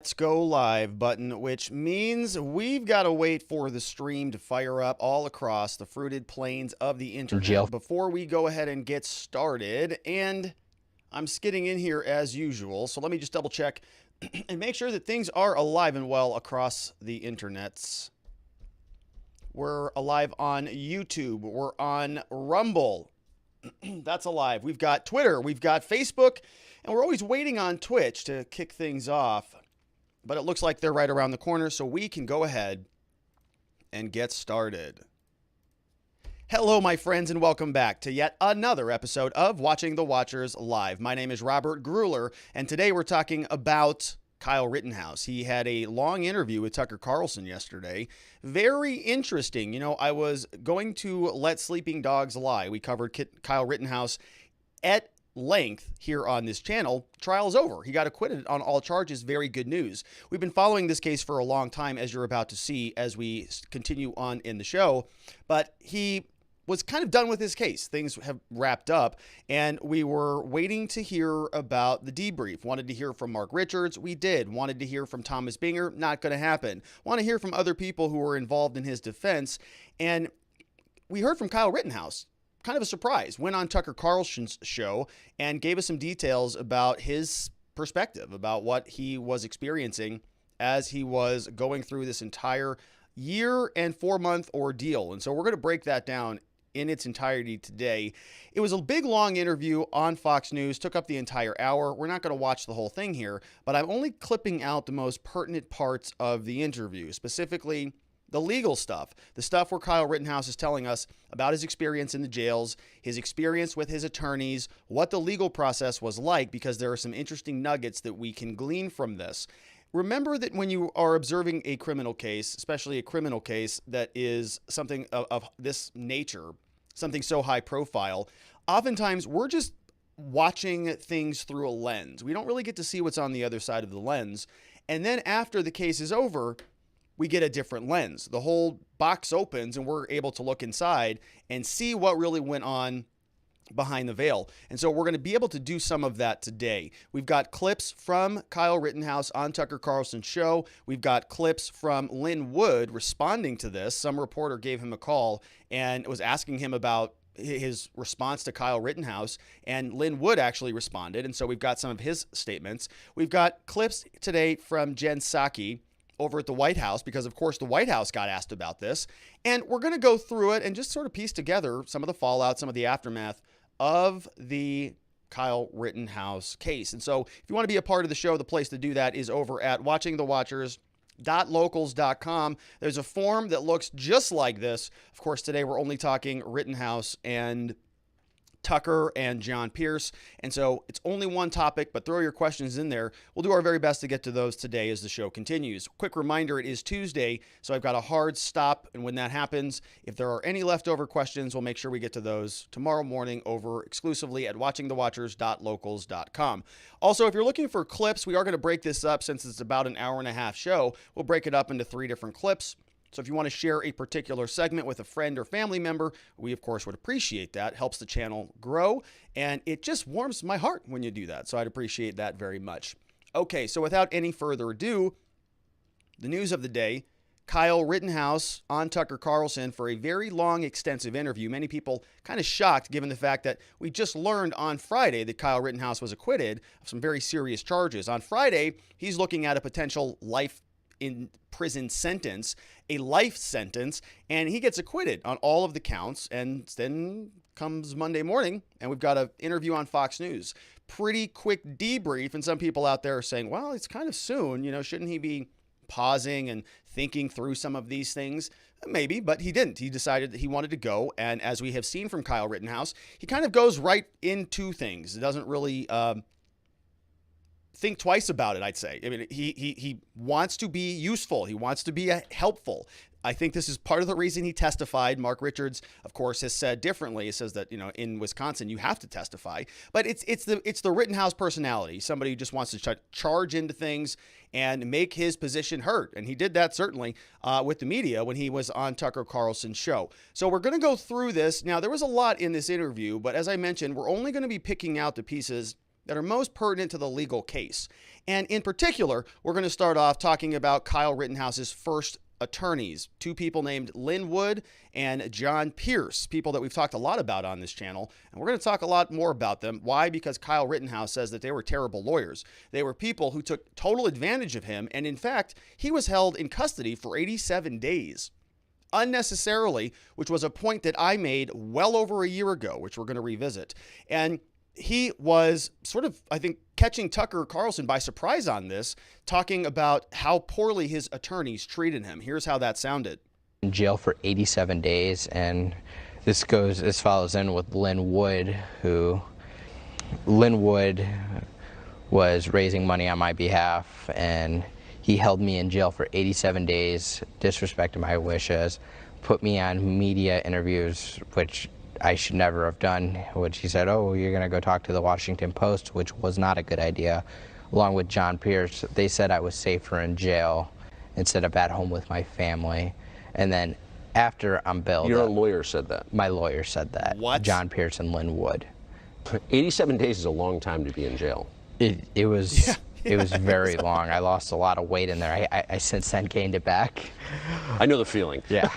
Let's go live button, which means we've got to wait for the stream to fire up all across the fruited plains of the internet before we go ahead and get started. And I'm skidding in here as usual, so let me just double check and make sure that things are alive and well across the internets. We're alive on YouTube. We're on Rumble. That's alive. We've got Twitter. We've got Facebook. And we're always waiting on Twitch to kick things off. But it looks like they're right around the corner, so we can go ahead and get started. Hello, my friends, and welcome back to yet another episode of Watching the Watchers Live. My name is Robert Grueller, and today we're talking about Kyle Rittenhouse. He had a long interview with Tucker Carlson yesterday. Very interesting. You know, I was going to Let Sleeping Dogs Lie. We covered Kyle Rittenhouse at length here on this channel. Trial is over. He got acquitted on all charges. Very good news. We've been following this case for a long time, as you're about to see as we continue on in the show, but he was kind of done with his case. Things have wrapped up, and we were waiting to hear about the debrief. Wanted to hear from Mark Richards. We did. Wanted to hear from Thomas Binger. Not going to happen. Want to hear from other people who were involved in his defense, and we heard from Kyle Rittenhouse. Kind of a surprise. Went on Tucker Carlson's show and gave us some details about his perspective, about what he was experiencing as he was going through this entire year and 4-month ordeal. And so we're going to break that down in its entirety today. It was a big, long interview on Fox News, took up the entire hour. We're not going to watch the whole thing here, but I'm only clipping out the most pertinent parts of the interview, specifically the legal stuff, the stuff where Kyle Rittenhouse is telling us about his experience in the jails, his experience with his attorneys, what the legal process was like, because there are some interesting nuggets that we can glean from this. Remember that when you are observing a criminal case, especially a criminal case that is something of this nature, something so high profile, oftentimes we're just watching things through a lens. We don't really get to see what's on the other side of the lens. And then after the case is over, we get a different lens. The whole box opens and we're able to look inside and see what really went on behind the veil. And so we're going to be able to do some of that today. We've got clips from Kyle Rittenhouse on Tucker Carlson's show. We've got clips from Linn responding to this. Some reporter gave him a call and was asking him about his response to Kyle Rittenhouse, and Linn actually responded. And so we've got some of his statements. We've got clips today from Jen Psaki over at the White House, because of course the White House got asked about this. And we're going to go through it and just sort of piece together some of the fallout, some of the aftermath of the Kyle Rittenhouse case. And so if you want to be a part of the show, the place to do that is over at watchingthewatchers.locals.com. There's a form that looks just like this. Of course, today we're only talking Rittenhouse and Tucker and John Pierce. And so it's only one topic, but throw your questions in there. We'll do our very best to get to those today as the show continues. Quick reminder, it is Tuesday, so I've got a hard stop. And when that happens, if there are any leftover questions, we'll make sure we get to those tomorrow morning over exclusively at watchingthewatchers.locals.com. Also, if you're looking for clips, we are going to break this up since it's about an hour and a half show. We'll break it up into 3 different clips. So if you want to share a particular segment with a friend or family member, we of course would appreciate that. Helps the channel grow, and it just warms my heart when you do that. So I'd appreciate that very much. Okay, so without any further ado, the news of the day: Kyle Rittenhouse on Tucker Carlson for a very long, extensive interview. Many people kind of shocked given the fact that we just learned on Friday that Kyle Rittenhouse was acquitted of some very serious charges. On Friday, he's looking at a potential life in prison sentence, a life sentence, and he gets acquitted on all of the counts. And then comes Monday morning and we've got an interview on Fox News. Pretty quick debrief, and some people out there are saying, well, it's kind of soon, you know, shouldn't he be pausing and thinking through some of these things? Maybe, but he didn't. He decided that he wanted to go, and as we have seen from Kyle Rittenhouse, he kind of goes right into things. It doesn't really think twice about it, I'd say. I mean, he wants to be useful. He wants to be helpful. I think this is part of the reason he testified. Mark Richards, of course, has said differently. He says that, you know, in Wisconsin, you have to testify. But it's the Rittenhouse personality, somebody who just wants to charge into things and make his position heard. And he did that certainly with the media when he was on Tucker Carlson's show. So we're going to go through this. Now, there was a lot in this interview, but as I mentioned, we're only going to be picking out the pieces that are most pertinent to the legal case. And in particular, we're going to start off talking about Kyle Rittenhouse's first attorneys, two people named Linn and John Pierce, people that we've talked a lot about on this channel. And we're going to talk a lot more about them. Why? Because Kyle Rittenhouse says that they were terrible lawyers. They were people who took total advantage of him. And in fact, he was held in custody for 87 days. Unnecessarily, which was a point that I made well over a year ago, which we're going to revisit. And he was sort of, I think, catching Tucker Carlson by surprise on this, talking about how poorly his attorneys treated him. Here's how that sounded. In jail for 87 days, and this follows in with Linn who was raising money on my behalf, and he held me in jail for 87 days, disrespected my wishes, put me on media interviews, which I should never have done, which he said, oh, you're going to go talk to the Washington Post, which was not a good idea. Along with John Pierce, they said I was safer in jail instead of at home with my family. And then after I'm bailed Your lawyer said that? My lawyer said that. What? John Pierce and Linn 87 days is a long time to be in jail. It was... Yeah. It was very long. I lost a lot of weight in there. I since then gained it back. I know the feeling. Yeah.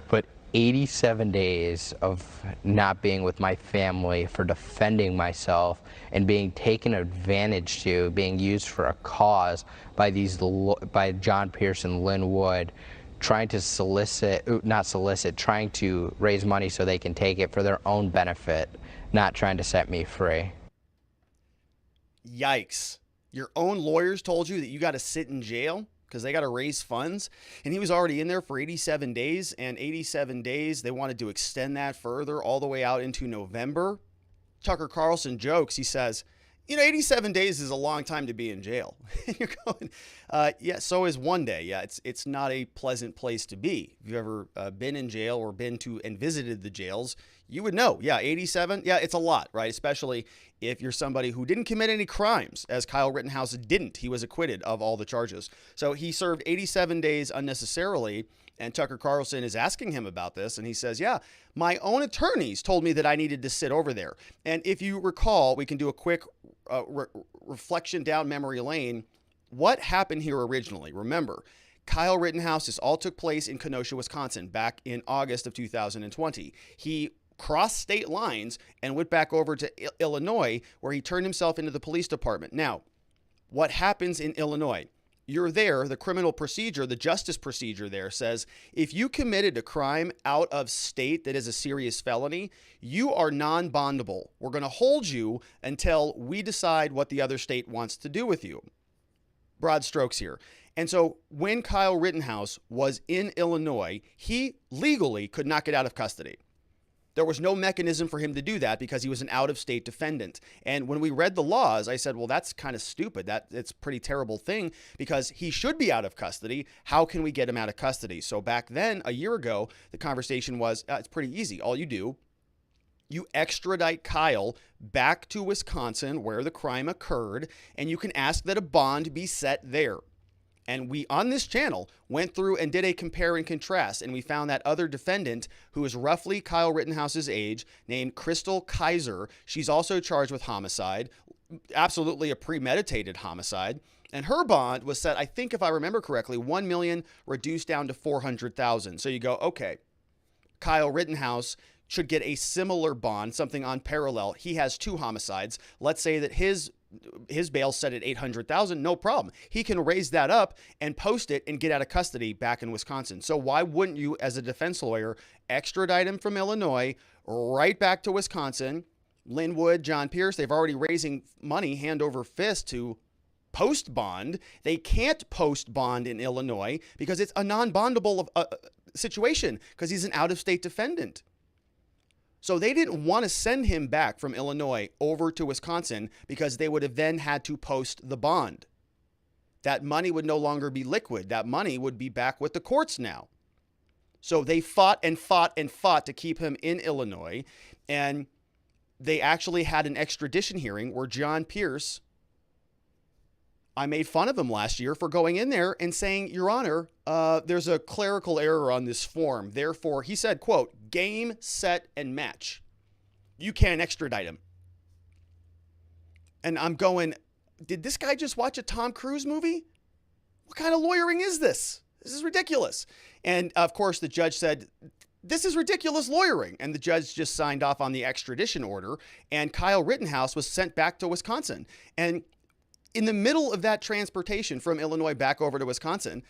But 87 days of not being with my family, for defending myself and being taken advantage to, being used for a cause by John Pierce and Linn trying to trying to raise money so they can take it for their own benefit, not trying to set me free. Yikes. Your own lawyers told you that you got to sit in jail because they got to raise funds, and he was already in there for 87 days, and 87 days, they wanted to extend that further all the way out into November. Tucker Carlson jokes. He says, 87 days is a long time to be in jail. And you're going, yeah, so is one day. Yeah, it's not a pleasant place to be. If you've ever been in jail or been to and visited the jails, you would know. Yeah, 87, yeah, it's a lot, right? Especially if you're somebody who didn't commit any crimes, as Kyle Rittenhouse didn't. He was acquitted of all the charges. So he served 87 days unnecessarily, and Tucker Carlson is asking him about this, and he says, yeah, my own attorneys told me that I needed to sit over there. And if you recall, we can do a quick reflection down memory lane. What happened here originally? Remember, Kyle Rittenhouse, this all took place in Kenosha, Wisconsin, back in August of 2020. He crossed state lines and went back over to Illinois, where he turned himself into the police department. Now, what happens in Illinois? You're there, the criminal procedure, the justice procedure there says, if you committed a crime out of state that is a serious felony, you are non-bondable. We're going to hold you until we decide what the other state wants to do with you. Broad strokes here. And so when Kyle Rittenhouse was in Illinois, he legally could not get out of custody. There was no mechanism for him to do that because he was an out-of-state defendant. And when we read the laws, I said, well, that's kind of stupid. It's a pretty terrible thing because he should be out of custody. How can we get him out of custody? So back then, a year ago, the conversation was, it's pretty easy. All you do, you extradite Kyle back to Wisconsin where the crime occurred, and you can ask that a bond be set there. And we, on this channel, went through and did a compare and contrast, and we found that other defendant who is roughly Kyle Rittenhouse's age, named Crystal Kaiser. She's also charged with homicide, absolutely a premeditated homicide. And her bond was set, I think if I remember correctly, $1 million reduced down to $400,000. So you go, okay, Kyle Rittenhouse should get a similar bond, something on parallel. He has 2 homicides. Let's say that his bail set at $800,000, no problem. He can raise that up and post it and get out of custody back in Wisconsin. So why wouldn't you, as a defense lawyer, extradite him from Illinois right back to Wisconsin? Linn, John Pierce, they've already raising money hand over fist to post bond. They can't post bond in Illinois because it's a non-bondable situation because he's an out-of-state defendant. So they didn't want to send him back from Illinois over to Wisconsin because they would have then had to post the bond. That money would no longer be liquid. That money would be back with the courts now. So they fought and fought and fought to keep him in Illinois. And they actually had an extradition hearing where John Pierce, I made fun of him last year for going in there and saying, Your Honor, there's a clerical error on this form. Therefore, he said, quote, game, set, and match. You can't extradite him. And I'm going, did this guy just watch a Tom Cruise movie? What kind of lawyering is this? This is ridiculous. And of course, the judge said, this is ridiculous lawyering. And the judge just signed off on the extradition order. And Kyle Rittenhouse was sent back to Wisconsin. And in the middle of that transportation from Illinois back over to Wisconsin,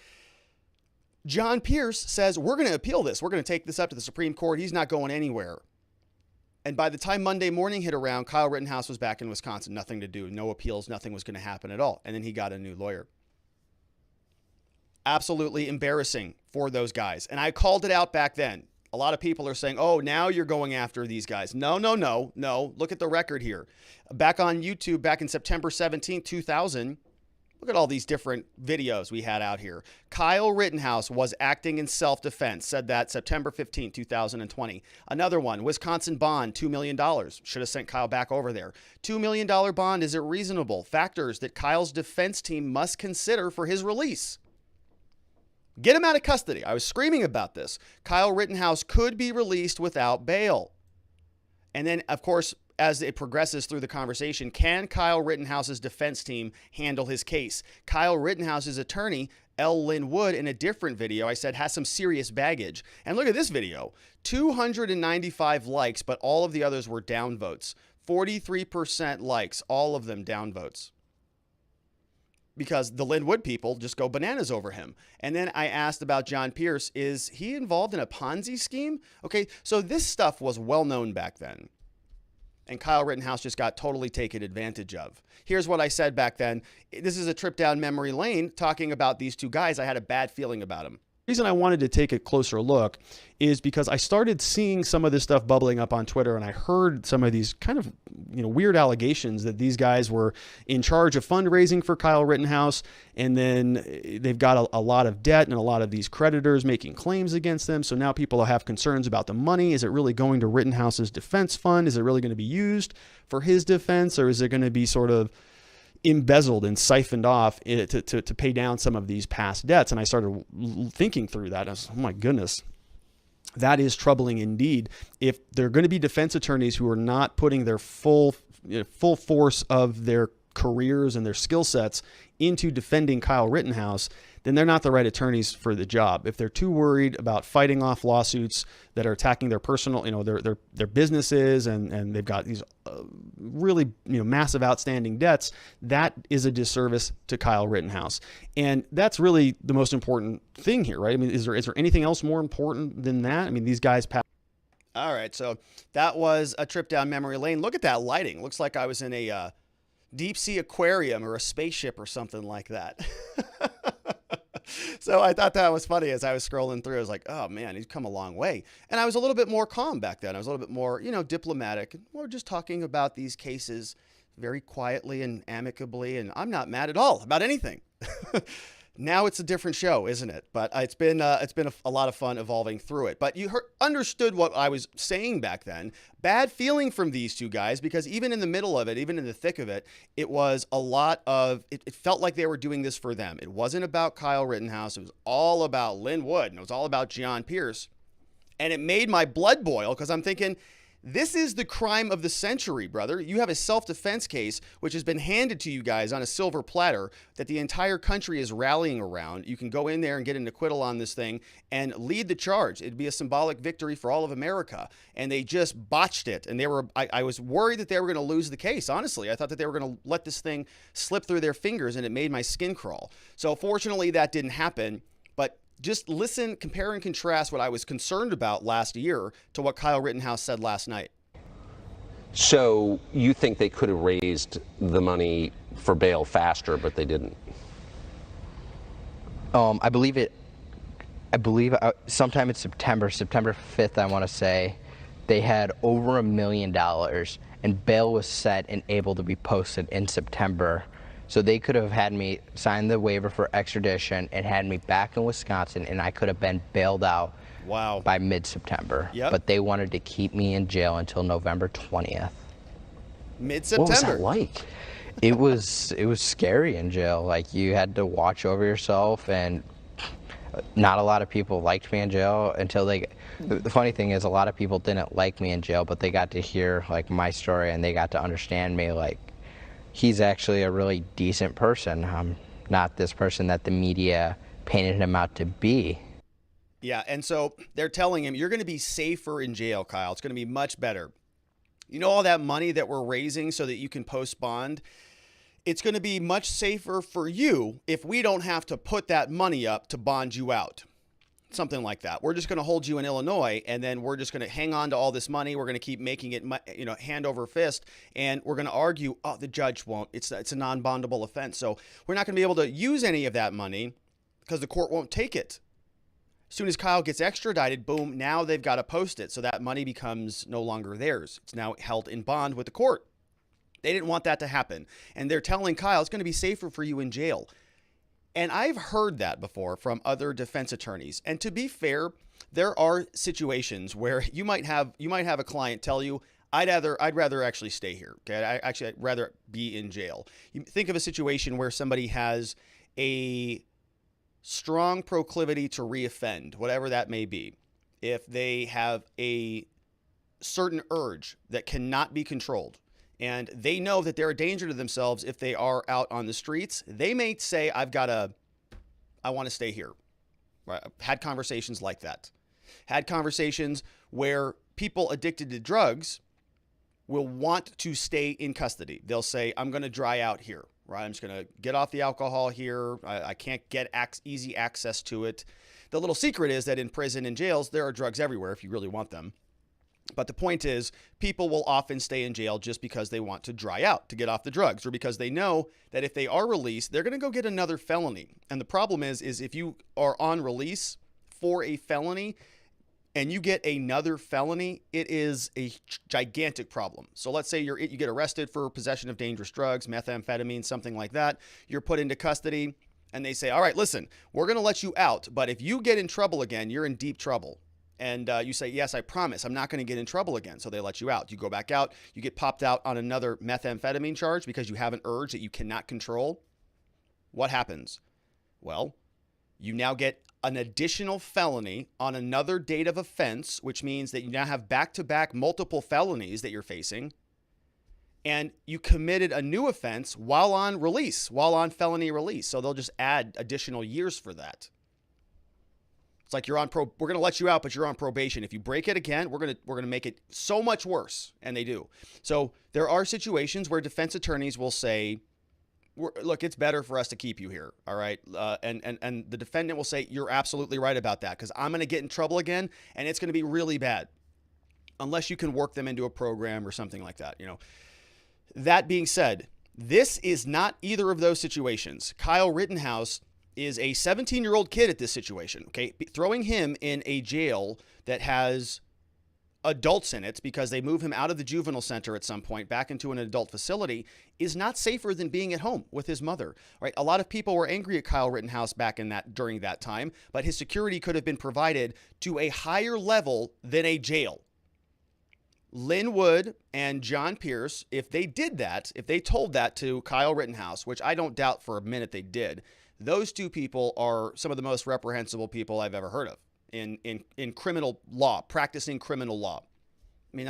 John Pierce says, we're going to appeal this. We're going to take this up to the Supreme Court. He's not going anywhere. And by the time Monday morning hit around, Kyle Rittenhouse was back in Wisconsin. Nothing to do. No appeals. Nothing was going to happen at all. And then he got a new lawyer. Absolutely embarrassing for those guys. And I called it out back then. A lot of people are saying, oh, now you're going after these guys. No. Look at the record here. Back on YouTube, back in September 17, 2000, look at all these different videos we had out here. Kyle Rittenhouse was acting in self-defense, said that September 15, 2020. Another one, Wisconsin bond, $2 million. Should have sent Kyle back over there. $2 million bond, is it reasonable? Factors that Kyle's defense team must consider for his release. Get him out of custody. I was screaming about this. Kyle Rittenhouse could be released without bail. And then, of course, as it progresses through the conversation, can Kyle Rittenhouse's defense team handle his case? Kyle Rittenhouse's attorney, Linn Wood, in a different video, I said, has some serious baggage. And look at this video. 295 likes, but all of the others were downvotes. 43% likes, all of them downvotes. Because the Linn Wood people just go bananas over him. And then I asked about John Pierce. Is he involved in a Ponzi scheme? Okay, so this stuff was well known back then. And Kyle Rittenhouse just got totally taken advantage of. Here's what I said back then. This is a trip down memory lane talking about these two guys. I had a bad feeling about them. The reason I wanted to take a closer look is because I started seeing some of this stuff bubbling up on Twitter, and I heard some of these kind of weird allegations that these guys were in charge of fundraising for Kyle Rittenhouse, and then they've got a lot of debt and a lot of these creditors making claims against them. So now people have concerns about the money. Is it really going to Rittenhouse's defense fund? Is it really going to be used for his defense, or is it going to be sort of embezzled and siphoned off to pay down some of these past debts? And I started thinking through that. I was, oh my goodness, that is troubling indeed. If they're going to be defense attorneys who are not putting their full force of their careers and their skill sets into defending Kyle Rittenhouse, then they're not the right attorneys for the job. If they're too worried about fighting off lawsuits that are attacking their personal, their businesses, and they've got these really massive outstanding debts, that is a disservice to Kyle Rittenhouse. And that's really the most important thing here, right? I mean, is there anything else more important than that? I mean, these guys passed. All right, so that was a trip down memory lane. Look at that lighting. Looks like I was in a deep sea aquarium or a spaceship or something like that. So I thought that was funny as I was scrolling through. I was like, oh man, he's come a long way. And I was a little bit more calm back then. I was a little bit more, diplomatic. We're just talking about these cases very quietly and amicably. And I'm not mad at all about anything. Now it's a different show, isn't it? But it's been a lot of fun evolving through it. But you understood what I was saying back then. Bad feeling from these two guys, because even in the middle of it, even in the thick of it, it was a lot of, it felt like they were doing this for them. It wasn't about Kyle Rittenhouse. It was all about Linn Wood, and it was all about John Pierce. And it made my blood boil, because I'm thinking, this is the crime of the century, brother. You have a self-defense case, which has been handed to you guys on a silver platter that the entire country is rallying around. You can go in there and get an acquittal on this thing and lead the charge. It'd be a symbolic victory for all of America. And they just botched it. And I was worried that they were going to lose the case, honestly. I thought that they were going to let this thing slip through their fingers, and it made my skin crawl. So fortunately, that didn't happen. But just listen, compare and contrast what I was concerned about last year to what Kyle Rittenhouse said last night. So you think they could have raised the money for bail faster, but they didn't? I believe sometime in September 5th, I want to say, they had over $1 million, and bail was set and able to be posted in September. So they could have had me sign the waiver for extradition and had me back in Wisconsin, and I could have been bailed out by mid-September. Yep. But they wanted to keep me in jail until November 20th. Mid-September? What was that like? It was scary in jail. Like, you had to watch over yourself, and not a lot of people liked me in jail until the funny thing is, a lot of people didn't like me in jail, but they got to hear like my story, and they got to understand me. Like, he's actually a really decent person. Not this person that the media painted him out to be. Yeah, and so they're telling him, you're going to be safer in jail, Kyle. It's going to be much better. You know all that money that we're raising so that you can post bond? It's going to be much safer for you if we don't have to put that money up to bond you out. Something like that. We're just going to hold you in Illinois, and then we're just going to hang on to all this money. We're going to keep making it, hand over fist, and we're going to argue, oh, the judge won't. It's a non-bondable offense. So we're not going to be able to use any of that money because the court won't take it. As soon as Kyle gets extradited, boom, now they've got to post it. So that money becomes no longer theirs. It's now held in bond with the court. They didn't want that to happen. And they're telling Kyle, it's going to be safer for you in jail. And I've heard that before from other defense attorneys. And to be fair, there are situations where you might have a client tell you, I'd rather actually stay here. Okay, I'd rather be in jail. You think of a situation where somebody has a strong proclivity to reoffend, whatever that may be. If they have a certain urge that cannot be controlled, and they know that they're a danger to themselves if they are out on the streets, they may say, I want to stay here. Right? I've had conversations like that. Had conversations where people addicted to drugs will want to stay in custody. They'll say, I'm going to dry out here. Right? I'm just going to get off the alcohol here. I can't get easy access to it. The little secret is that in prison and jails, there are drugs everywhere if you really want them. But the point is, people will often stay in jail just because they want to dry out, to get off the drugs, or because they know that if they are released, they're going to go get another felony. And the problem is if you are on release for a felony and you get another felony, it is a gigantic problem. So let's say you get arrested for possession of dangerous drugs, methamphetamine, something like that. You're put into custody and they say, all right, listen, we're going to let you out, but if you get in trouble again, you're in deep trouble. And you say, yes, I promise, I'm not going to get in trouble again. So they let you out. You go back out. You get popped out on another methamphetamine charge because you have an urge that you cannot control. What happens? Well, you now get an additional felony on another date of offense, which means that you now have back-to-back multiple felonies that you're facing. And you committed a new offense while on release, while on felony release. So they'll just add additional years for that. It's like we're going to let you out, but you're on probation. If you break it again, we're going to make it so much worse. And they do. So there are situations where defense attorneys will say, look, it's better for us to keep you here. All right. And the defendant will say, you're absolutely right about that, because I'm going to get in trouble again and it's going to be really bad unless you can work them into a program or something like that. That being said, this is not either of those situations. Kyle Rittenhouse is a 17-year-old kid at this situation, okay? Throwing him in a jail that has adults in it because they move him out of the juvenile center at some point back into an adult facility is not safer than being at home with his mother, right? A lot of people were angry at Kyle Rittenhouse during that time, but his security could have been provided to a higher level than a jail. Linn Wood and John Pierce, if they did that, if they told that to Kyle Rittenhouse, which I don't doubt for a minute they did, those two people are some of the most reprehensible people I've ever heard of in criminal law, practicing criminal law. I mean,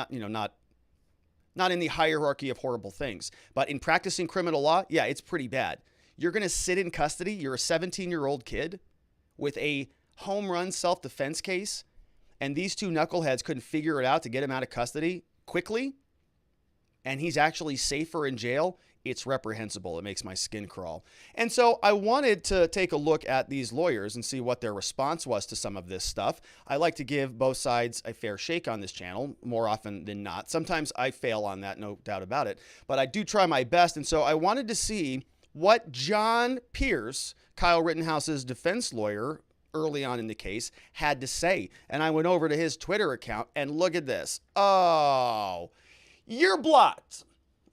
not in the hierarchy of horrible things, but in practicing criminal law, yeah, it's pretty bad. You're going to sit in custody. You're a 17-year-old kid with a home run self-defense case, and these two knuckleheads couldn't figure it out to get him out of custody quickly, and he's actually safer in jail. It's reprehensible. It makes my skin crawl. And so I wanted to take a look at these lawyers and see what their response was to some of this stuff. I like to give both sides a fair shake on this channel more often than not. Sometimes I fail on that, no doubt about it, but I do try my best. And so I wanted to see what John Pierce, Kyle Rittenhouse's defense lawyer early on in the case, had to say. And I went over to his Twitter account and look at this. Oh, you're blocked.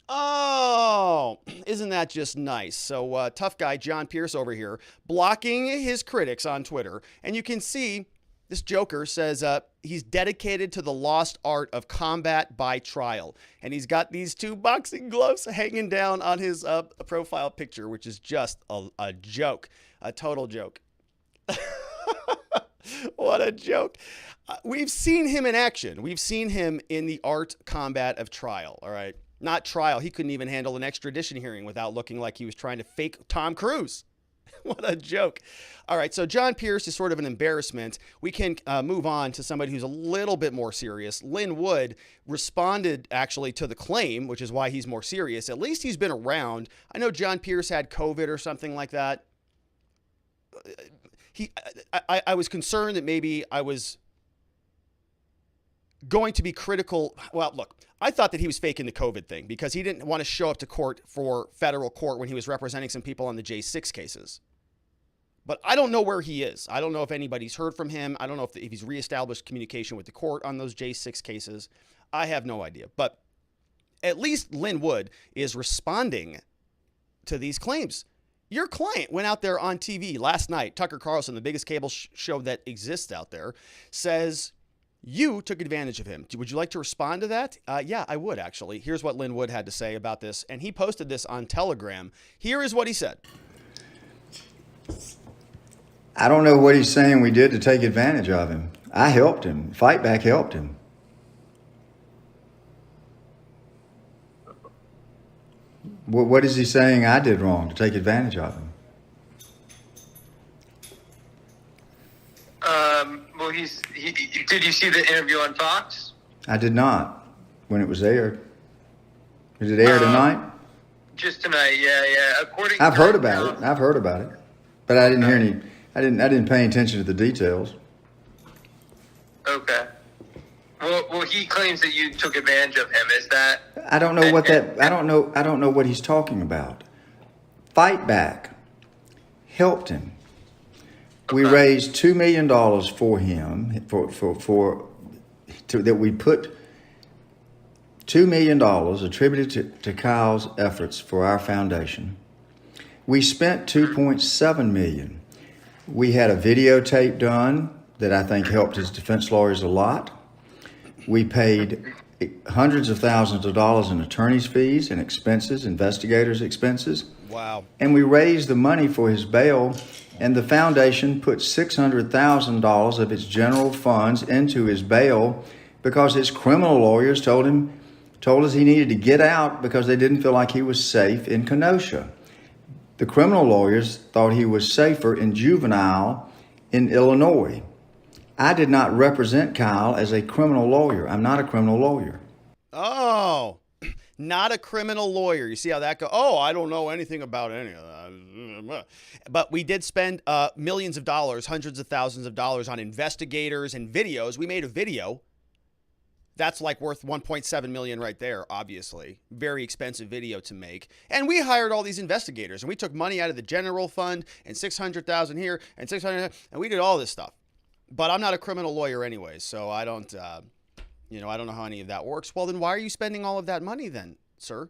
Oh, isn't that just nice? So tough guy John Pierce over here blocking his critics on Twitter. And you can see this joker says he's dedicated to the lost art of combat by trial. And he's got these two boxing gloves hanging down on his profile picture, which is just a joke, a total joke. What a joke. We've seen him in action. We've seen him in the art combat of trial. All right. Not trial. He couldn't even handle an extradition hearing without looking like he was trying to fake Tom Cruise. What a joke. All right, so John Pierce is sort of an embarrassment. We can move on to somebody who's a little bit more serious. Linn Wood responded actually to the claim, which is why he's more serious. At least he's been around. I know John Pierce had COVID or something like that. I was concerned that maybe I was going to be critical. Well, look, I thought that he was faking the COVID thing because he didn't want to show up to court for federal court when he was representing some people on the J6 cases. But I don't know where he is. I don't know if anybody's heard from him. I don't know if he's reestablished communication with the court on those J6 cases. I have no idea. But at least Linn Wood is responding to these claims. Your client went out there on TV last night. Tucker Carlson, the biggest cable show that exists out there, says you took advantage of him. Would you like to respond to that? Yeah, I would, actually. Here's what Linn Wood had to say about this, and he posted this on Telegram. Here is what he said. I don't know what he's saying we did to take advantage of him. I helped him. Fight Back helped him. What is he saying I did wrong to take advantage of him? Well, did you see the interview on Fox? I did not when it was aired. Is it aired tonight? Just tonight, yeah. I've heard about it, but I didn't hear any. I didn't pay attention to the details. Okay. Well, he claims that you took advantage of him. Is that? I don't know what that. I don't know what he's talking about. Fight Back helped him. Okay. We raised $2 million for him that we put $2 million attributed to Kyle's efforts for our foundation. We spent $2.7 million. We had a videotape done that I think helped his defense lawyers a lot. We paid hundreds of thousands of dollars in attorney's fees and expenses, investigators' expenses. Wow. And we raised the money for his bail, and the foundation put $600,000 of its general funds into his bail because his criminal lawyers told us he needed to get out because they didn't feel like he was safe in Kenosha. The criminal lawyers thought he was safer in juvenile in Illinois. I did not represent Kyle as a criminal lawyer. I'm not a criminal lawyer. Oh, not a criminal lawyer. You see how that goes? Oh, I don't know anything about any of that. But we did spend millions of dollars, hundreds of thousands of dollars on investigators and videos. We made a video. That's like worth 1.7 million right there, obviously. Very expensive video to make. And we hired all these investigators, and we took money out of the general fund and 600,000 here and 600, and we did all this stuff. But I'm not a criminal lawyer anyway, so I don't I don't know how any of that works. Well, then why are you spending all of that money then, sir,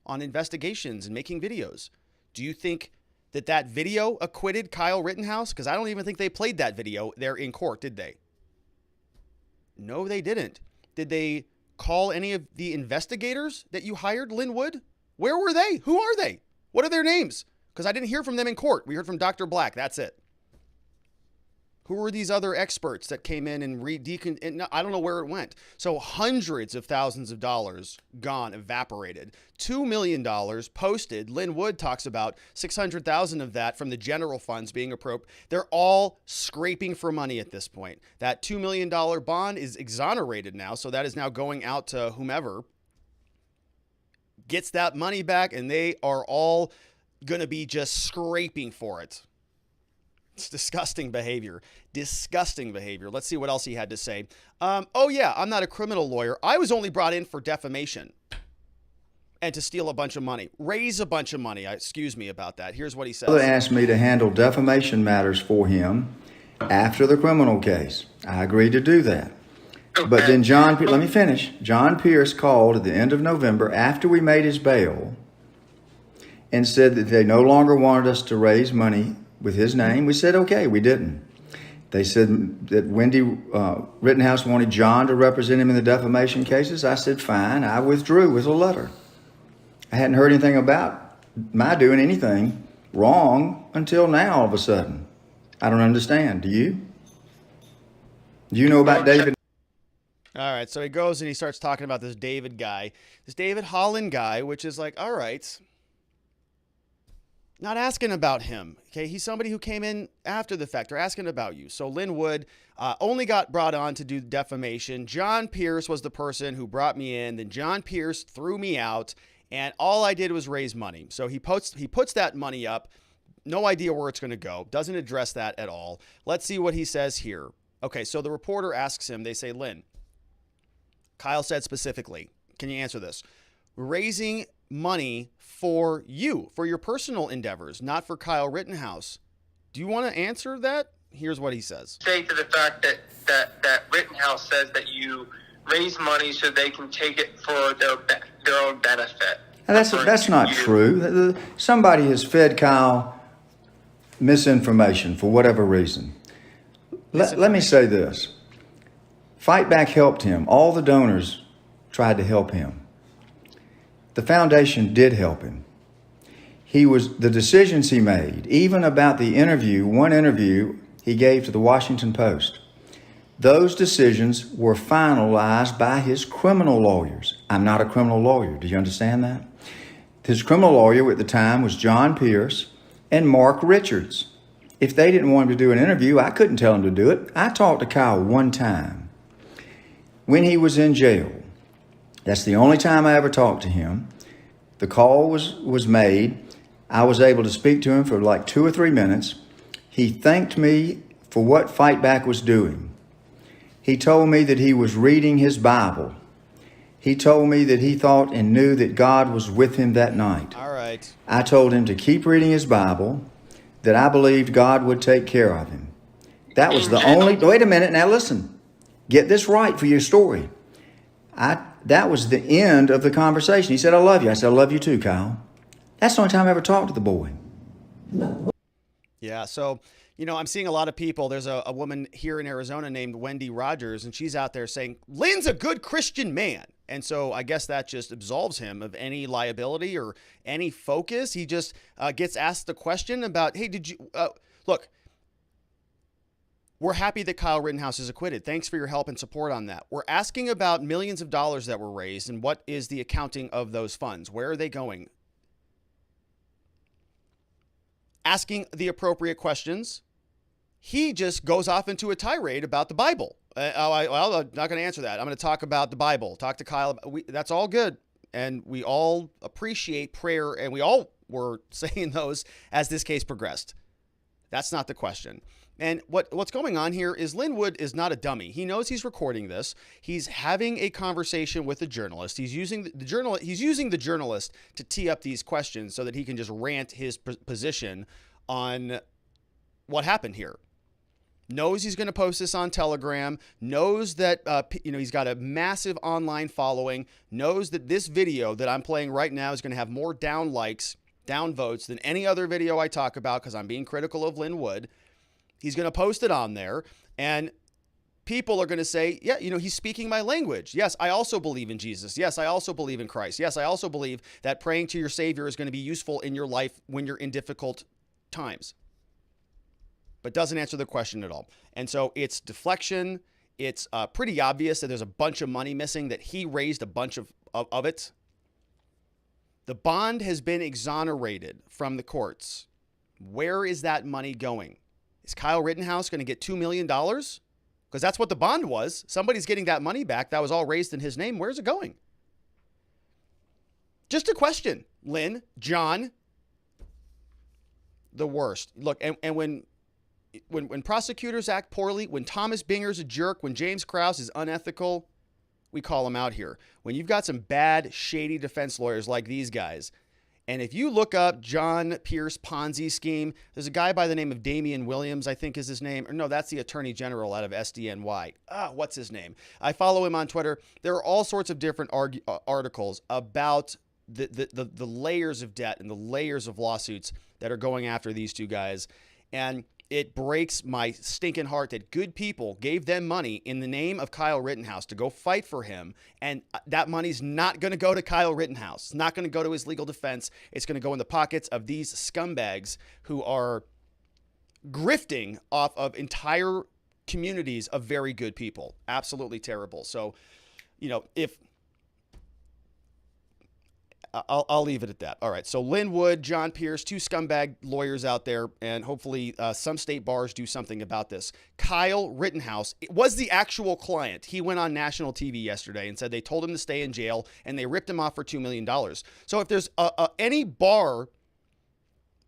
on investigations and making videos? Do you think that video acquitted Kyle Rittenhouse? Because I don't even think they played that video there in court, did they? No, they didn't. Did they call any of the investigators that you hired, Linn Wood? Where were they? Who are they? What are their names? Because I didn't hear from them in court. We heard from Dr. Black. That's it. Who were these other experts that came in and I don't know where it went. So hundreds of thousands of dollars gone, evaporated. $2 million posted. Linn Wood talks about 600,000 of that from the general funds being appropriate. They're all scraping for money at this point. That $2 million bond is exonerated now. So that is now going out to whomever gets that money back, and they are all going to be just scraping for it. It's disgusting behavior. Disgusting behavior. Let's see what else he had to say. Oh, yeah, I'm not a criminal lawyer. I was only brought in for defamation and to steal a bunch of money. Raise a bunch of money. Excuse me about that. Here's what he says. They asked me to handle defamation matters for him after the criminal case. I agreed to do that. But then let me finish. John Pierce called at the end of November after we made his bail and said that they no longer wanted us to raise money with his name. We said, okay, we didn't. They said that Wendy Rittenhouse wanted John to represent him in the defamation cases. I said, fine. I withdrew with a letter. I hadn't heard anything about my doing anything wrong until now all of a sudden. I don't understand. Do you? Do you know about David? All right, so he goes and he starts talking about this David guy, this David Holland guy, which is like, all right, not asking about him. Okay, he's somebody who came in after the fact. They're asking about you. So Linn Wood only got brought on to do defamation. John Pierce was the person who brought me in. Then John Pierce threw me out, and all I did was raise money. So he puts that money up. No idea where it's going to go. Doesn't address that at all. Let's see what he says here. Okay, so the reporter asks him. They say, Linn, Kyle said specifically, can you answer this? Raising money for you, for your personal endeavors, not for Kyle Rittenhouse. Do you want to answer that? Here's what he says. Say to the fact that Rittenhouse says that you raise money so they can take it for their own benefit. Now, that's not true. Somebody has fed Kyle misinformation for whatever reason. Let me say this. Fight Back helped him. All the donors tried to help him. The foundation did help him. The decisions he made, even about the interview, one interview he gave to the Washington Post, those decisions were finalized by his criminal lawyers. I'm not a criminal lawyer. Do you understand that? His criminal lawyer at the time was John Pierce and Mark Richards. If they didn't want him to do an interview, I couldn't tell him to do it. I talked to Kyle one time when he was in jail. That's the only time I ever talked to him. The call was made. I was able to speak to him for like 2 or 3 minutes. He thanked me for what Fight Back was doing. He told me that he was reading his Bible. He told me that he thought and knew that God was with him that night. All right. I told him to keep reading his Bible, that I believed God would take care of him. That was the only... Wait a minute, now listen. Get this right for your story. That was the end of the conversation. He said, I love you. I said, I love you too, Kyle. That's the only time I ever talked to the boy. Yeah, so, I'm seeing a lot of people. There's a woman here in Arizona named Wendy Rogers, and she's out there saying, Lynn's a good Christian man. And so I guess that just absolves him of any liability or any focus. He just gets asked the question about, hey, did you... look, we're happy that Kyle Rittenhouse is acquitted. Thanks for your help and support on that. We're asking about millions of dollars that were raised and what is the accounting of those funds? Where are they going? Asking the appropriate questions. He just goes off into a tirade about the Bible. I'm not going to answer that. I'm going to talk about the Bible. Talk to Kyle. That's all good. And we all appreciate prayer, and we all were saying those as this case progressed. That's not the question. And what's going on here is Linn Wood is not a dummy. He knows he's recording this. He's having a conversation with the journalist. He's using the journalist to tee up these questions so that he can just rant his position on what happened here. Knows he's going to post this on Telegram, knows that he's got a massive online following, knows that this video that I'm playing right now is going to have more down likes, down votes than any other video I talk about because I'm being critical of Linn Wood. He's going to post it on there, and people are going to say, yeah, he's speaking my language. Yes, I also believe in Jesus. Yes, I also believe in Christ. Yes, I also believe that praying to your Savior is going to be useful in your life when you're in difficult times. But doesn't answer the question at all. And so it's deflection. It's pretty obvious that there's a bunch of money missing, that he raised a bunch of it. The bond has been exonerated from the courts. Where is that money going? Is Kyle Rittenhouse going to get $2 million? Because that's what the bond was. Somebody's getting that money back. That was all raised in his name. Where's it going? Just a question, Linn, John. The worst. Look, and when prosecutors act poorly, when Thomas Binger's a jerk, when James Krause is unethical, we call him out here. When you've got some bad, shady defense lawyers like these guys, and if you look up John Pierce Ponzi scheme, there's a guy by the name of Damian Williams, I think is his name. Or no, that's the Attorney General out of SDNY. What's his name? I follow him on Twitter. There are all sorts of different articles about the layers of debt and the layers of lawsuits that are going after these two guys. And it breaks my stinking heart that good people gave them money in the name of Kyle Rittenhouse to go fight for him. And that money's not going to go to Kyle Rittenhouse. It's not going to go to his legal defense. It's going to go in the pockets of these scumbags who are grifting off of entire communities of very good people. Absolutely terrible. So, if I'll leave it at that. All right. So Linn Wood, John Pierce, two scumbag lawyers out there, and hopefully some state bars do something about this. Kyle Rittenhouse was the actual client. He went on national TV yesterday and said they told him to stay in jail and they ripped him off for $2 million. So if there's any bar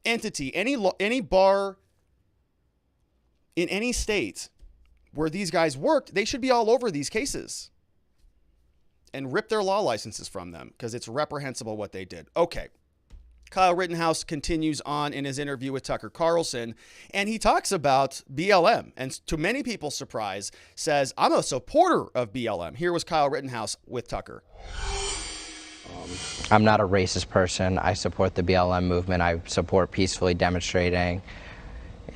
entity, any bar in any state where these guys worked, they should be all over these cases and rip their law licenses from them because it's reprehensible what they did. Okay. Kyle Rittenhouse continues on in his interview with Tucker Carlson, and he talks about BLM, and to many people's surprise, says, I'm a supporter of BLM. Here was Kyle Rittenhouse with Tucker. I'm not a racist person. I support the BLM movement. I support peacefully demonstrating,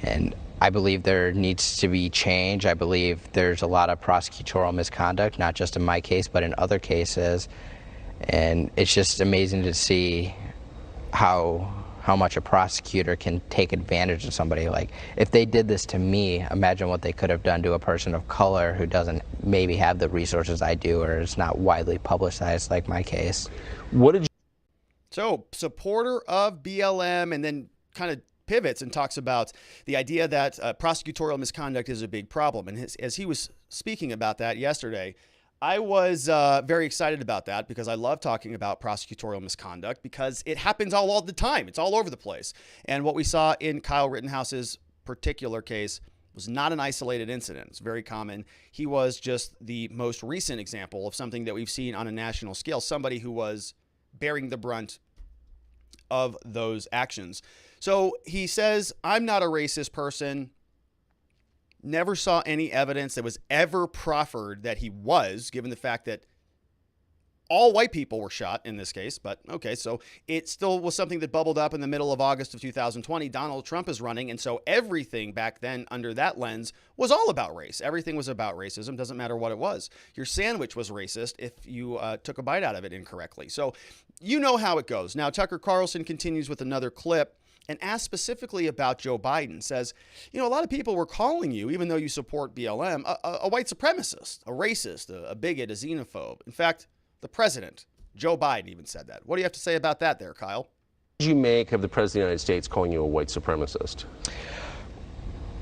and I believe there needs to be change. I believe there's a lot of prosecutorial misconduct, not just in my case, but in other cases. And it's just amazing to see how much a prosecutor can take advantage of somebody. Like, if they did this to me, imagine what they could have done to a person of color who doesn't maybe have the resources I do, or is not widely publicized like my case. What did you... So, supporter of BLM, and then kind of pivots and talks about the idea that prosecutorial misconduct is a big problem. And as he was speaking about that yesterday, I was very excited about that because I love talking about prosecutorial misconduct because it happens all the time. It's all over the place. And what we saw in Kyle Rittenhouse's particular case was not an isolated incident. It's very common. He was just the most recent example of something that we've seen on a national scale, somebody who was bearing the brunt of those actions. So he says, I'm not a racist person. Never saw any evidence that was ever proffered that he was, given the fact that all white people were shot in this case. But okay, so it still was something that bubbled up in the middle of August of 2020. Donald Trump is running. And so everything back then under that lens was all about race. Everything was about racism. Doesn't matter what it was. Your sandwich was racist if you took a bite out of it incorrectly. So you know how it goes. Now, Tucker Carlson continues with another clip and asked specifically about Joe Biden. Says, a lot of people were calling you, even though you support BLM, a white supremacist, a racist, a bigot, a xenophobe. In fact, the president, Joe Biden, even said that. What do you have to say about that there, Kyle? What did you make of the President of the United States calling you a white supremacist?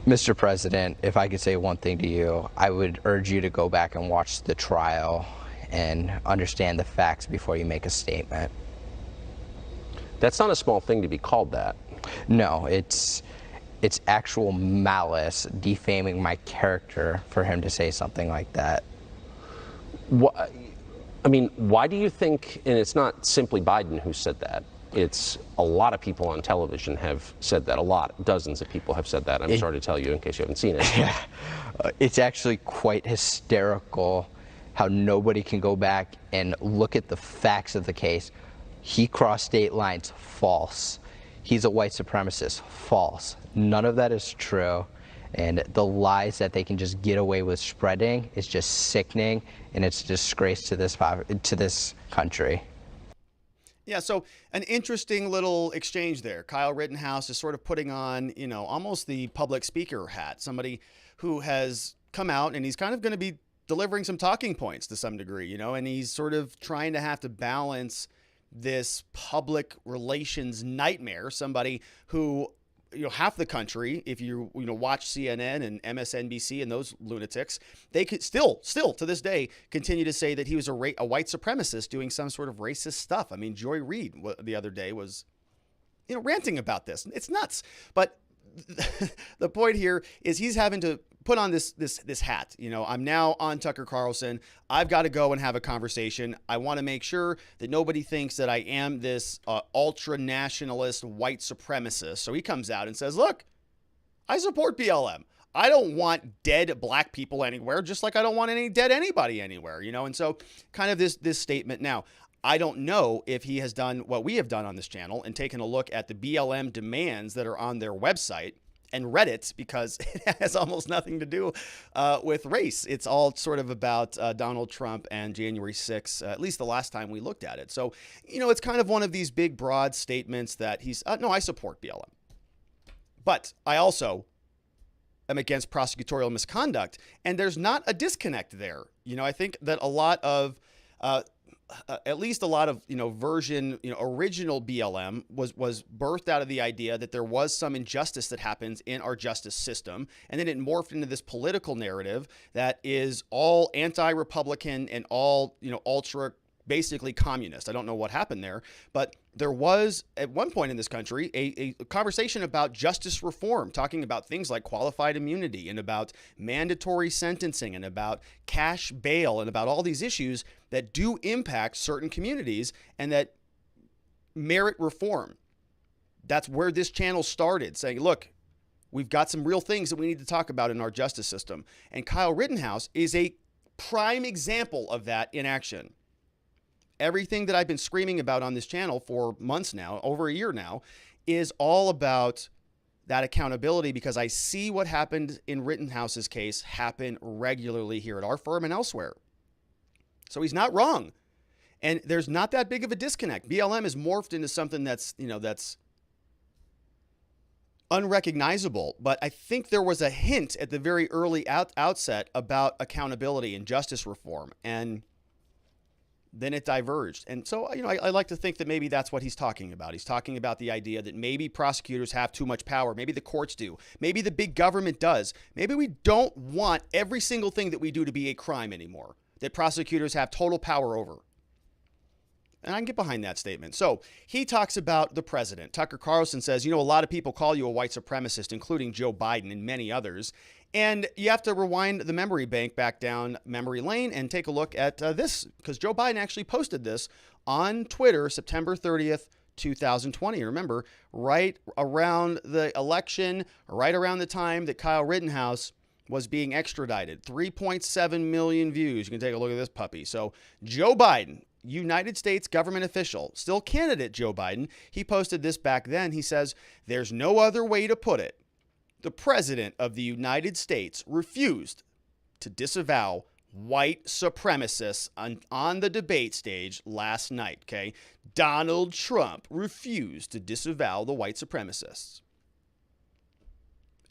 Mr. President, if I could say one thing to you, I would urge you to go back and watch the trial and understand the facts before you make a statement. That's not a small thing to be called that. No, it's actual malice, defaming my character for him to say something like that. Why do you think, and it's not simply Biden who said that, it's a lot of people on television have said that, dozens of people have said that. I'm sorry to tell you in case you haven't seen it. Yeah, it's actually quite hysterical how nobody can go back and look at the facts of the case. He crossed state lines, false. He's a white supremacist, false. None of that is true. And the lies that they can just get away with spreading is just sickening, and it's a disgrace to this country. Yeah, so an interesting little exchange there. Kyle Rittenhouse is sort of putting on, almost the public speaker hat, somebody who has come out and he's kind of going to be delivering some talking points to some degree, and he's sort of trying to have to balance this public relations nightmare. Somebody who, half the country, if you watch CNN and MSNBC and those lunatics, they could still to this day continue to say that he was a white supremacist doing some sort of racist stuff. I mean, Joy Reid the other day was, ranting about this. It's nuts. But the point here is he's having to put on this hat. I'm now on Tucker Carlson. I've got to go and have a conversation. I want to make sure that nobody thinks that I am this ultra nationalist white supremacist. So he comes out and says, look, I support BLM. I don't want dead black people anywhere, just like I don't want any dead anybody anywhere, and so kind of this statement. Now, I don't know if he has done what we have done on this channel and taken a look at the BLM demands that are on their website and read it, because it has almost nothing to do with race. It's all sort of about Donald Trump and January 6th, at least the last time we looked at it. So, it's kind of one of these big, broad statements that he's, no, I support BLM. But I also against prosecutorial misconduct. And there's not a disconnect there. You know, I think that a lot of, at least a lot of, original BLM was birthed out of the idea that there was some injustice that happens in our justice system. And then it morphed into this political narrative that is all anti-Republican and all, ultra, basically communist. I don't know what happened there, but there was at one point in this country a conversation about justice reform, talking about things like qualified immunity and about mandatory sentencing and about cash bail and about all these issues that do impact certain communities and that merit reform. That's where this channel started, saying, look, we've got some real things that we need to talk about in our justice system. And Kyle Rittenhouse is a prime example of that in action. Everything that I've been screaming about on this channel for months now, over a year now, is all about that accountability, because I see what happened in Rittenhouse's case happen regularly here at our firm and elsewhere. So he's not wrong. And there's not that big of a disconnect. BLM is morphed into something that's, that's unrecognizable. But I think there was a hint at the very early outset about accountability and justice reform. And then it diverged. And so, I like to think that maybe that's what he's talking about. He's talking about the idea that maybe prosecutors have too much power. Maybe the courts do. Maybe the big government does. Maybe we don't want every single thing that we do to be a crime anymore, that prosecutors have total power over. And I can get behind that statement. So he talks about the president. Tucker Carlson says, a lot of people call you a white supremacist, including Joe Biden and many others. And you have to rewind the memory bank back down memory lane and take a look at this, because Joe Biden actually posted this on Twitter, September 30th, 2020. Remember, right around the election, right around the time that Kyle Rittenhouse was being extradited. 3.7 million views. You can take a look at this puppy. So Joe Biden, United States government official, still candidate Joe Biden, he posted this back then. He says, "There's no other way to put it. The president of the United States refused to disavow white supremacists on the debate stage last night." Okay. Donald Trump refused to disavow the white supremacists.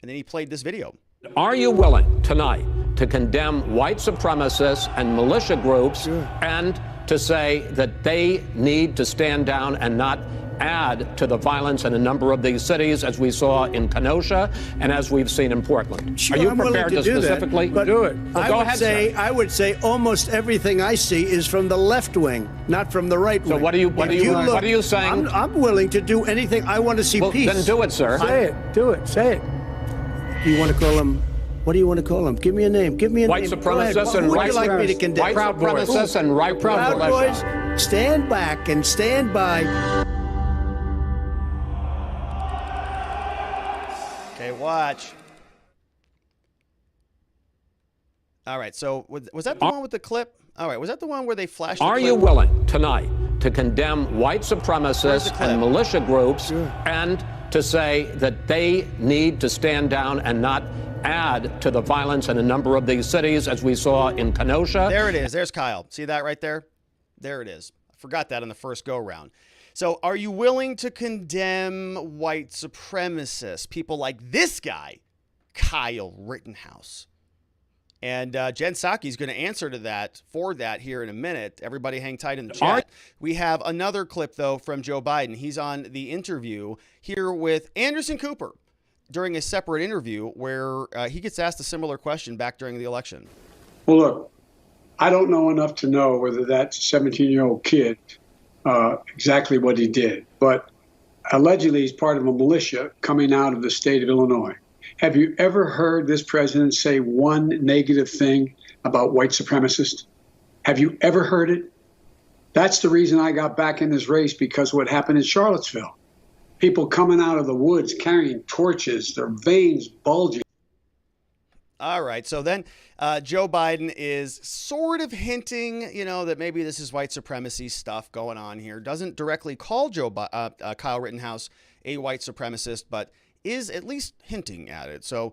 And then he played this video. Are you willing tonight to condemn white supremacists and militia groups and to say that they need to stand down and not add to the violence in a number of these cities, as we saw in Kenosha and as we've seen in Portland? Sure, are you I'm prepared to do specifically that, but do it? Well, I would say almost everything I see is from the left wing, not from the right wing. So what are you saying? I'm willing to do anything. I want to see peace. Then do it, sir. Say it. Do it. Say it. You want to call them? What do you want to call them? Give me a name. Give me a white name. Supremacists and white like me to condemn? White supremacists and right Proud Boys, stand back and stand by. Okay, watch. All right, so was that the one with the clip? All right, was that the one where they flashed the clip? Are you willing tonight to condemn white supremacists and militia groups and to say that they need to stand down and not add to the violence in a number of these cities, as we saw in Kenosha? There it is. There's Kyle. See that right there? There it is. I forgot that on the first go-round. So are you willing to condemn white supremacists, people like this guy, Kyle Rittenhouse? And Jen Psaki is going to answer to that here in a minute. Everybody hang tight in the chat. We have another clip, though, from Joe Biden. He's on the interview here with Anderson Cooper during a separate interview where he gets asked a similar question back during the election. Well, look, I don't know enough to know whether that 17-year-old kid exactly what he did, but allegedly he's part of a militia coming out of the state of Illinois. Have you ever heard this president say one negative thing about white supremacists? Have you ever heard it? That's the reason I got back in this race, because what happened in Charlottesville. People coming out of the woods carrying torches, their veins bulging. All right. So then Joe Biden is sort of hinting, that maybe this is white supremacy stuff going on here. Doesn't directly call Kyle Rittenhouse a white supremacist, but is at least hinting at it. So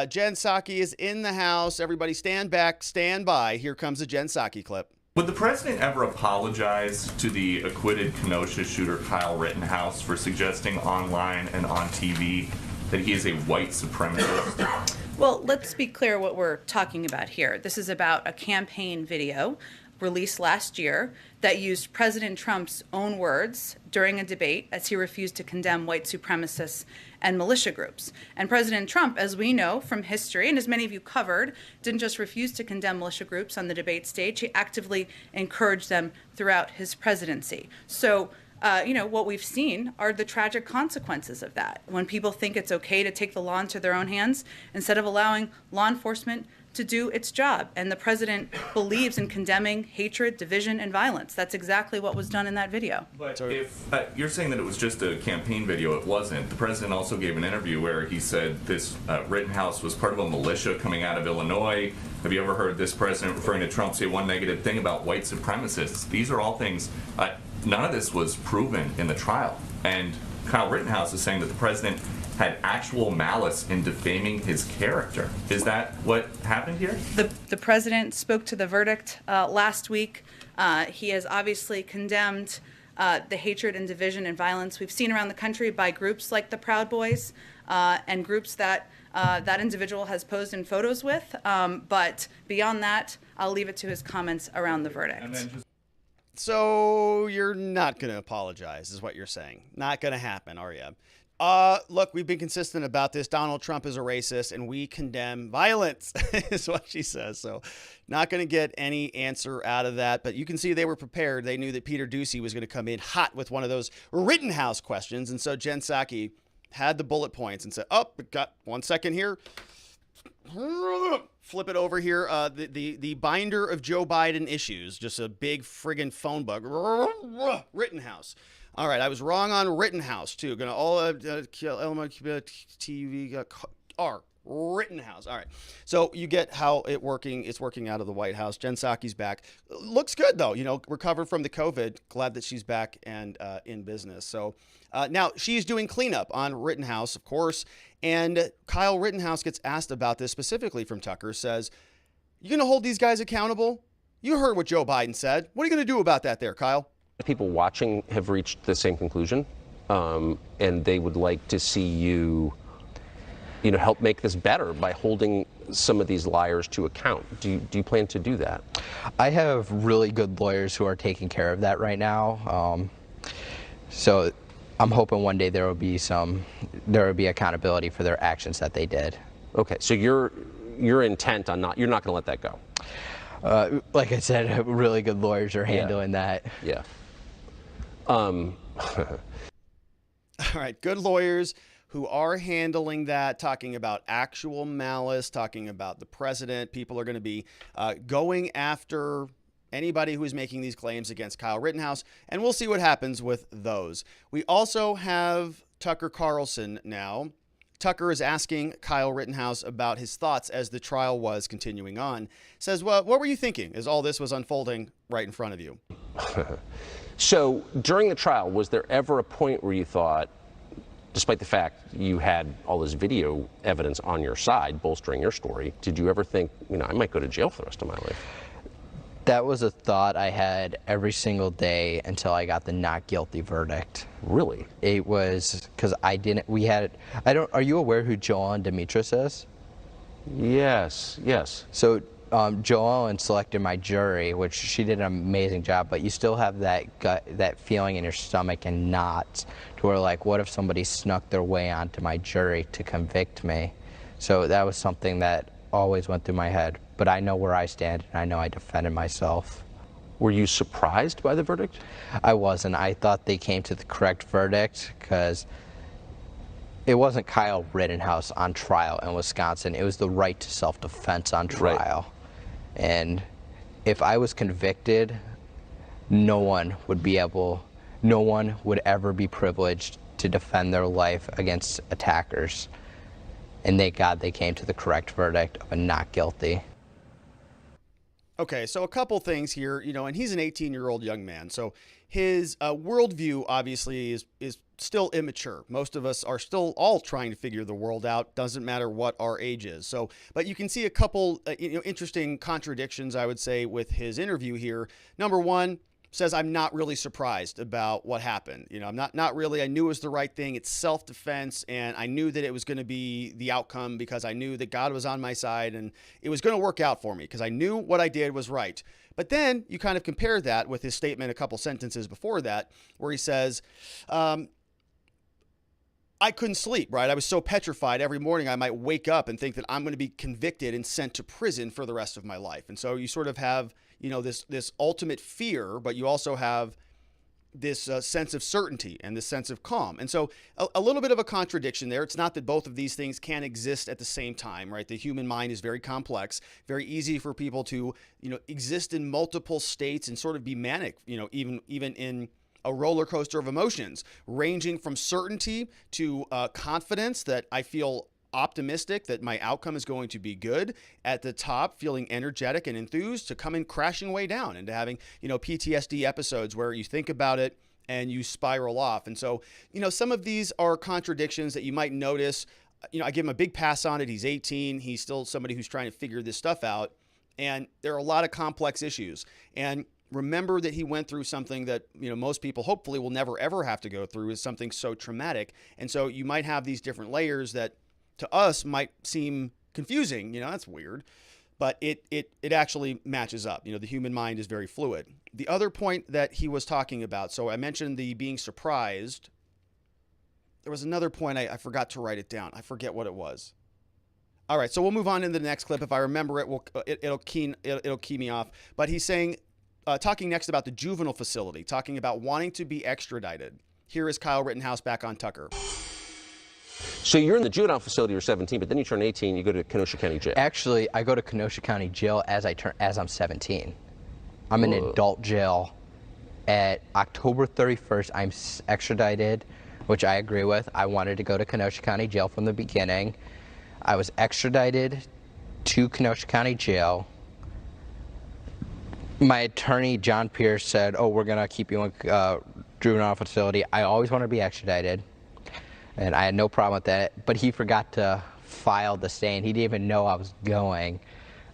Jen Psaki is in the house. Everybody stand back, stand by. Here comes the Jen Psaki clip. Would the president ever apologize to the acquitted Kenosha shooter Kyle Rittenhouse for suggesting online and on TV that he is a white supremacist? Well, let's be clear what we're talking about here. This is about a campaign video released last year that used President Trump's own words during a debate as he refused to condemn white supremacists and militia groups. And President Trump, as we know from history, and as many of you covered, didn't just refuse to condemn militia groups on the debate stage, he actively encouraged them throughout his presidency. So what we've seen are the tragic consequences of that. When people think it's okay to take the law into their own hands instead of allowing law enforcement to do its job. And the president believes in condemning hatred, division, and violence. That's exactly what was done in that video. But if you're saying that it was just a campaign video, it wasn't. The president also gave an interview where he said this Rittenhouse was part of a militia coming out of Illinois. Have you ever heard this president referring to Trump say one negative thing about white supremacists? These are all things, none of this was proven in the trial. And Kyle Rittenhouse is saying that the president had actual malice in defaming his character. Is that what happened here? The president spoke to the verdict last week. He has obviously condemned the hatred and division and violence we've seen around the country by groups like the Proud Boys and groups that that individual has posed in photos with. But beyond that, I'll leave it to his comments around the verdict. So you're not going to apologize, is what you're saying. Not going to happen, are you? Look, we've been consistent about this. Donald Trump is a racist, and we condemn violence, is what she says. So not going to get any answer out of that. But you can see they were prepared. They knew that Peter Doocy was going to come in hot with one of those Rittenhouse questions. And so Jen Psaki had the bullet points and said, oh, we got 1 second here. Flip it over here. The binder of Joe Biden issues, just a big friggin' phone book. Rittenhouse. All right, I was wrong on Rittenhouse too. Gonna all TV R Rittenhouse. All right, so you get how it's working out of the White House. Jen Psaki's back. Looks good though. Recovered from the COVID. Glad that she's back and in business. So now she's doing cleanup on Rittenhouse, of course. And Kyle Rittenhouse gets asked about this specifically from Tucker. Says, "You gonna hold these guys accountable? You heard what Joe Biden said. What are you gonna do about that, there, Kyle?" People watching have reached the same conclusion, and they would like to see you help make this better by holding some of these liars to account. Do you plan to do that? I have really good lawyers who are taking care of that right now. So I'm hoping one day there will be accountability for their actions that they did. Okay, so you're intent on you're not going to let that go. Like I said, really good lawyers are handling that. Yeah. All right, good lawyers who are handling that, talking about actual malice, talking about the president. People are going to be going after anybody who is making these claims against Kyle Rittenhouse, and we'll see what happens with those. We also have Tucker Carlson now. Tucker is asking Kyle Rittenhouse about his thoughts as the trial was continuing on. Says, well, what were you thinking as all this was unfolding right in front of you? So during the trial, was there ever a point where you thought, despite the fact you had all this video evidence on your side bolstering your story, did you ever think, I might go to jail for the rest of my life? That was a thought I had every single day until I got the not guilty verdict. Really? It was because are you aware who Joellen Demetrius is? Yes. So Joellen selected my jury, which she did an amazing job, but you still have that feeling in your stomach and knots to where, like, what if somebody snuck their way onto my jury to convict me? So that was something that always went through my head. But I know where I stand, and I know I defended myself. Were you surprised by the verdict? I wasn't. I thought they came to the correct verdict because it wasn't Kyle Rittenhouse on trial in Wisconsin. It was the right to self-defense on trial. Right. And if I was convicted, no one would ever be privileged to defend their life against attackers. And thank God they came to the correct verdict of a not guilty. Okay, so a couple things here, and he's an 18-year-old young man. So his worldview obviously is still immature. Most of us are still all trying to figure the world out. Doesn't matter what our age is. So, but you can see a couple interesting contradictions, I would say, with his interview here. Number one, says, I'm not really surprised about what happened. I'm not really. I knew it was the right thing. It's self-defense, and I knew that it was going to be the outcome because I knew that God was on my side and it was going to work out for me because I knew what I did was right. But then you kind of compare that with his statement a couple sentences before that, where he says, I couldn't sleep, right? I was so petrified every morning I might wake up and think that I'm going to be convicted and sent to prison for the rest of my life. And so you sort of have, this ultimate fear, but you also have this sense of certainty and this sense of calm. And so a little bit of a contradiction there. It's not that both of these things can exist at the same time, right? The human mind is very complex, very easy for people to, exist in multiple states and sort of be manic, even in a roller coaster of emotions, ranging from certainty to confidence that I feel optimistic that my outcome is going to be good at the top, feeling energetic and enthused, to coming crashing way down into having, PTSD episodes where you think about it and you spiral off. And so, some of these are contradictions that you might notice. I give him a big pass on it. He's 18. He's still somebody who's trying to figure this stuff out. And there are a lot of complex issues. And remember that he went through something that, most people hopefully will never, ever have to go through, is something so traumatic. And so you might have these different layers that to us might seem confusing. That's weird, but it actually matches up. The human mind is very fluid. The other point that he was talking about, so I mentioned the being surprised. There was another point. I forgot to write it down. I forget what it was. All right. So we'll move on into the next clip. If I remember it, it'll key me off, but he's saying, talking next about the juvenile facility, talking about wanting to be extradited. Here is Kyle Rittenhouse back on Tucker. So you're in the juvenile facility, you're 17, but then you turn 18, you go to Kenosha County Jail. Actually, I go to Kenosha County Jail as I'm 17. I'm in adult jail. At October 31st, I'm extradited, which I agree with. I wanted to go to Kenosha County Jail from the beginning. I was extradited to Kenosha County Jail. My attorney, John Pierce, said, we're going to keep you in juvenile facility. I always want to be extradited, and I had no problem with that, but he forgot to file the stay, and he didn't even know I was going.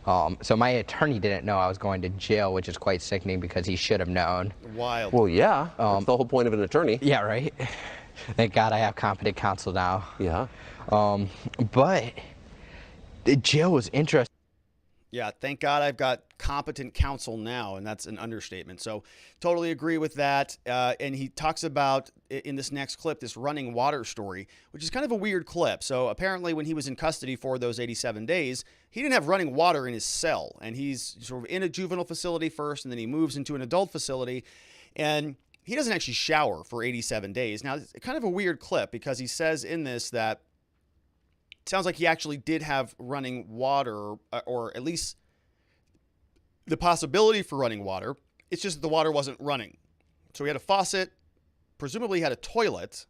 So my attorney didn't know I was going to jail, which is quite sickening because he should have known. Wild. Well, yeah, that's the whole point of an attorney. Yeah, right? Thank God I have competent counsel now. Yeah. But the jail was interesting. Yeah, thank God I've got competent counsel now, and that's an understatement. So totally agree with that. And he talks about, in this next clip, this running water story, which is kind of a weird clip. So apparently when he was in custody for those 87 days, he didn't have running water in his cell. And he's sort of in a juvenile facility first, and then he moves into an adult facility. And he doesn't actually shower for 87 days. Now, it's kind of a weird clip because he says in this that it sounds like he actually did have running water, or at least the possibility for running water. It's just that the water wasn't running. So he had a faucet, presumably he had a toilet,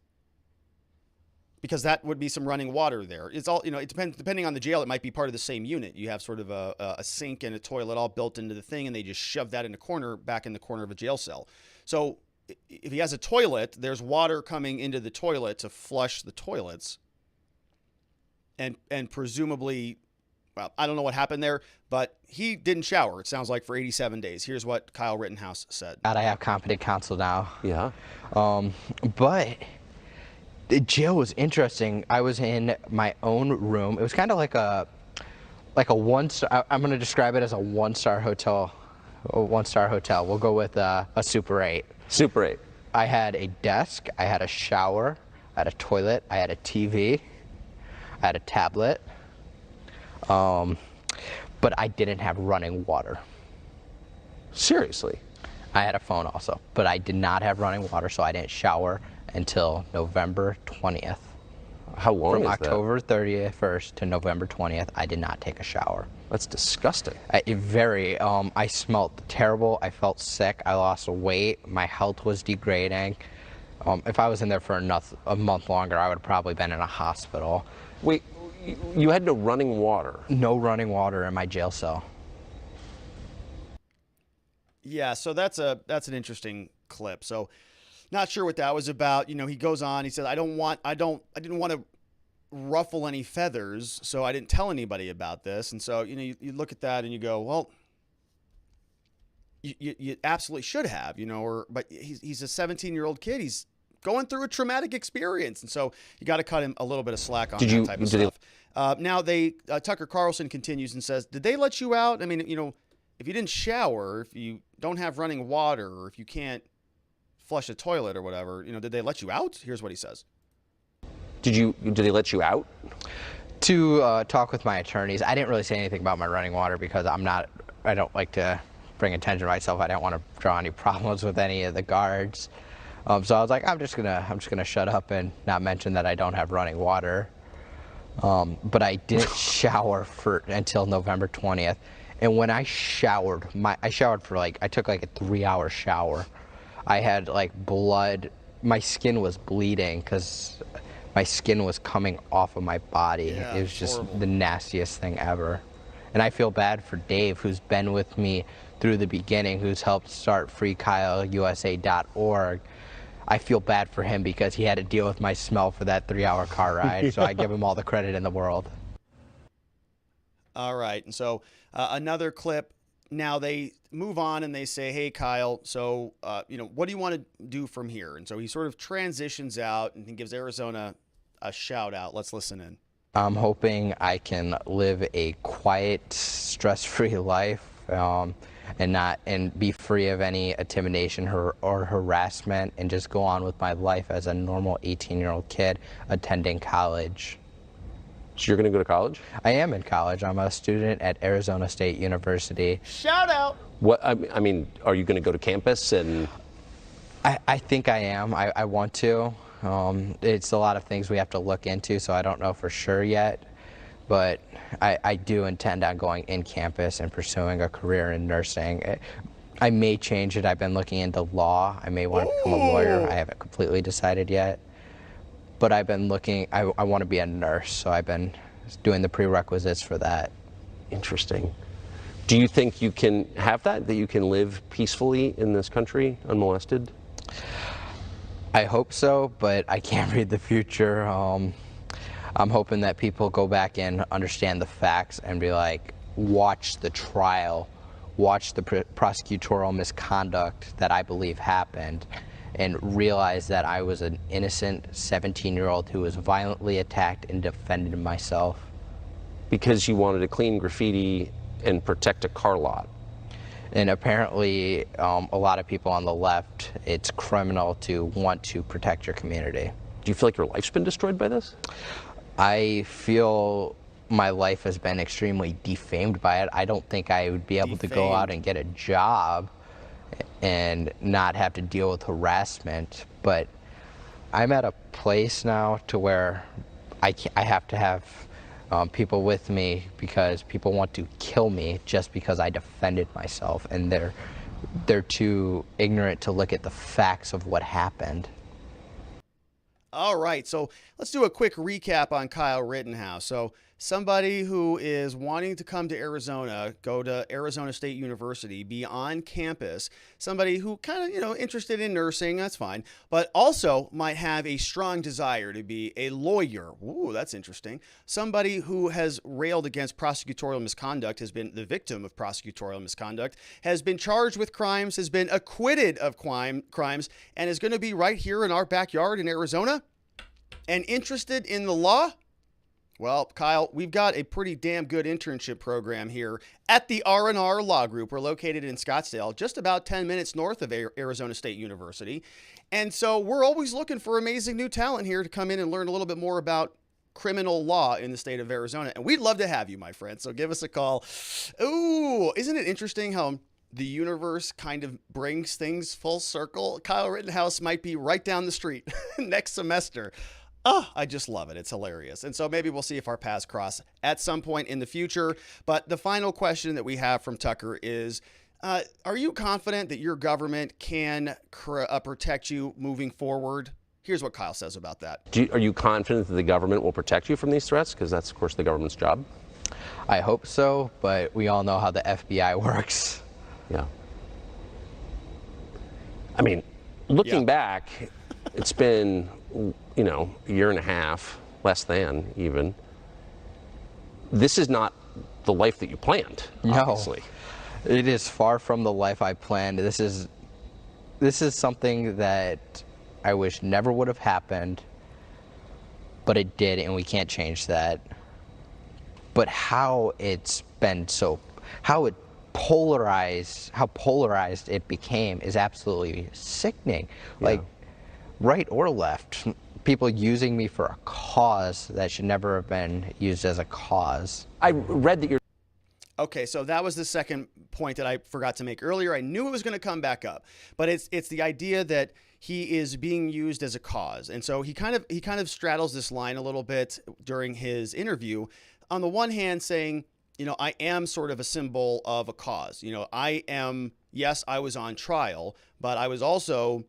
because that would be some running water there. It's all, it depends, depending on the jail, it might be part of the same unit. You have sort of a sink and a toilet all built into the thing, and they just shove that in a corner, back in the corner of a jail cell. So if he has a toilet, there's water coming into the toilet to flush the toilets. And presumably, well, I don't know what happened there, but he didn't shower, it sounds like, for 87 days. Here's what Kyle Rittenhouse said. God, I have competent counsel now. Yeah. But the jail was interesting. I was in my own room. It was kind of like a one-star, I'm going to describe it as a one-star hotel. A one-star hotel. We'll go with a Super 8. Super 8. I had a desk, I had a shower, I had a toilet, I had a TV, I had a tablet, but I didn't have running water. Seriously? I had a phone also, but I did not have running water, so I didn't shower until November 20th. How long is that? From October 31st to November 20th, I did not take a shower. That's disgusting. I smelled terrible. I felt sick. I lost weight. My health was degrading. If I was in there for a month longer, I would have probably been in a hospital. Wait, you had no running water? No running water in my jail cell. Yeah, so that's an interesting clip. So not sure what that was about. He goes on, he said, I didn't want to ruffle any feathers, so I didn't tell anybody about this. And so, you look at that and you go, well, you absolutely should have, you know, but he's a 17-year-old kid. He's going through a traumatic experience. And so you got to cut him a little bit of slack on that type of stuff. Now Tucker Carlson continues and says, did they let you out? I mean, you know, if you didn't shower, if you don't have running water, or if you can't flush a toilet or whatever, you know, did they let you out? Here's what he says. Did they let you out? To talk with my attorneys. I didn't really say anything about my running water because I don't like to bring attention to myself. I don't want to draw any problems with any of the guards. So I was like, I'm just gonna shut up and not mention that I don't have running water. But I didn't shower until November 20th. And when I showered, I took like a 3-hour shower. I had like blood. My skin was bleeding because my skin was coming off of my body. Yeah, it was just horrible. the nastiest thing ever. And I feel bad for Dave, who's been with me through the beginning, who's helped start freekyleusa.org. I feel bad for him because he had to deal with my smell for that 3-hour car ride. So I give him all the credit in the world. All right. And so another clip. Now they move on and they say, hey, Kyle, so, you know, what do you want to do from here? And so he sort of transitions out and he gives Arizona a shout out. Let's listen in. I'm hoping I can live a quiet, stress-free life and be free of any intimidation or harassment and just go on with my life as a normal 18-year-old kid attending college. So you're going to go to college? I am in college. I'm a student at Arizona State University. Shout out. What I mean, are you going to go to campus? And I think I am. I want to. It's a lot of things we have to look into, so I don't know for sure yet. But I do intend on going in campus and pursuing a career in nursing. I may change it. I've been looking into law. I may want to become a lawyer. I haven't completely decided yet. But I've been looking, I want to be a nurse, so I've been doing the prerequisites for that. Interesting. Do you think you can have that you can live peacefully in this country unmolested? I hope so, but I can't read the future. I'm hoping that people go back and understand the facts and be like, watch the trial, watch the prosecutorial misconduct that I believe happened, and realize that I was an innocent 17-year-old who was violently attacked and defended myself. Because you wanted to clean graffiti and protect a car lot. And apparently, a lot of people on the left, it's criminal to want to protect your community. Do you feel like your life's been destroyed by this? I feel my life has been extremely defamed by it. I don't think I would be able to go out and get a job and not have to deal with harassment, but I'm at a place now to where I have to have people with me because people want to kill me just because I defended myself, and they're too ignorant to look at the facts of what happened. All right, so let's do a quick recap on Kyle Rittenhouse. So somebody who is wanting to come to Arizona, go to Arizona State University, be on campus, somebody who kind of, interested in nursing, that's fine, but also might have a strong desire to be a lawyer. Ooh, that's interesting. Somebody who has railed against prosecutorial misconduct, has been the victim of prosecutorial misconduct, has been charged with crimes, has been acquitted of crimes, and is going to be right here in our backyard in Arizona and interested in the law. Well, Kyle, we've got a pretty damn good internship program here at the R&R Law Group. We're located in Scottsdale, just about 10 minutes north of Arizona State University. And so we're always looking for amazing new talent here to come in and learn a little bit more about criminal law in the state of Arizona. And we'd love to have you, my friend. So give us a call. Ooh, isn't it interesting how the universe kind of brings things full circle? Kyle Rittenhouse might be right down the street next semester. Oh, I just love it. It's hilarious. And so maybe we'll see if our paths cross at some point in the future. But the final question that we have from Tucker is, are you confident that your government can protect you moving forward? Here's what Kyle says about that. Are you confident that the government will protect you from these threats? Because that's, of course, the government's job. I hope so, but we all know how the FBI works. Yeah. I mean, looking back, it's been, a year and a half, less than even. This is not the life that you planned, obviously. It is far from the life I planned. This is something that I wish never would have happened, but it did, and we can't change that. But how it's been how polarized it became is absolutely sickening. Yeah. Like, right or left, people using me for a cause that should never have been used as a cause. I read that you're. Okay, so that was the second point that I forgot to make earlier. I knew it was going to come back up, but it's the idea that he is being used as a cause. And so he kind of straddles this line a little bit during his interview. On the one hand saying, you know, I am sort of a symbol of a cause. You know, yes, I was on trial, but I was also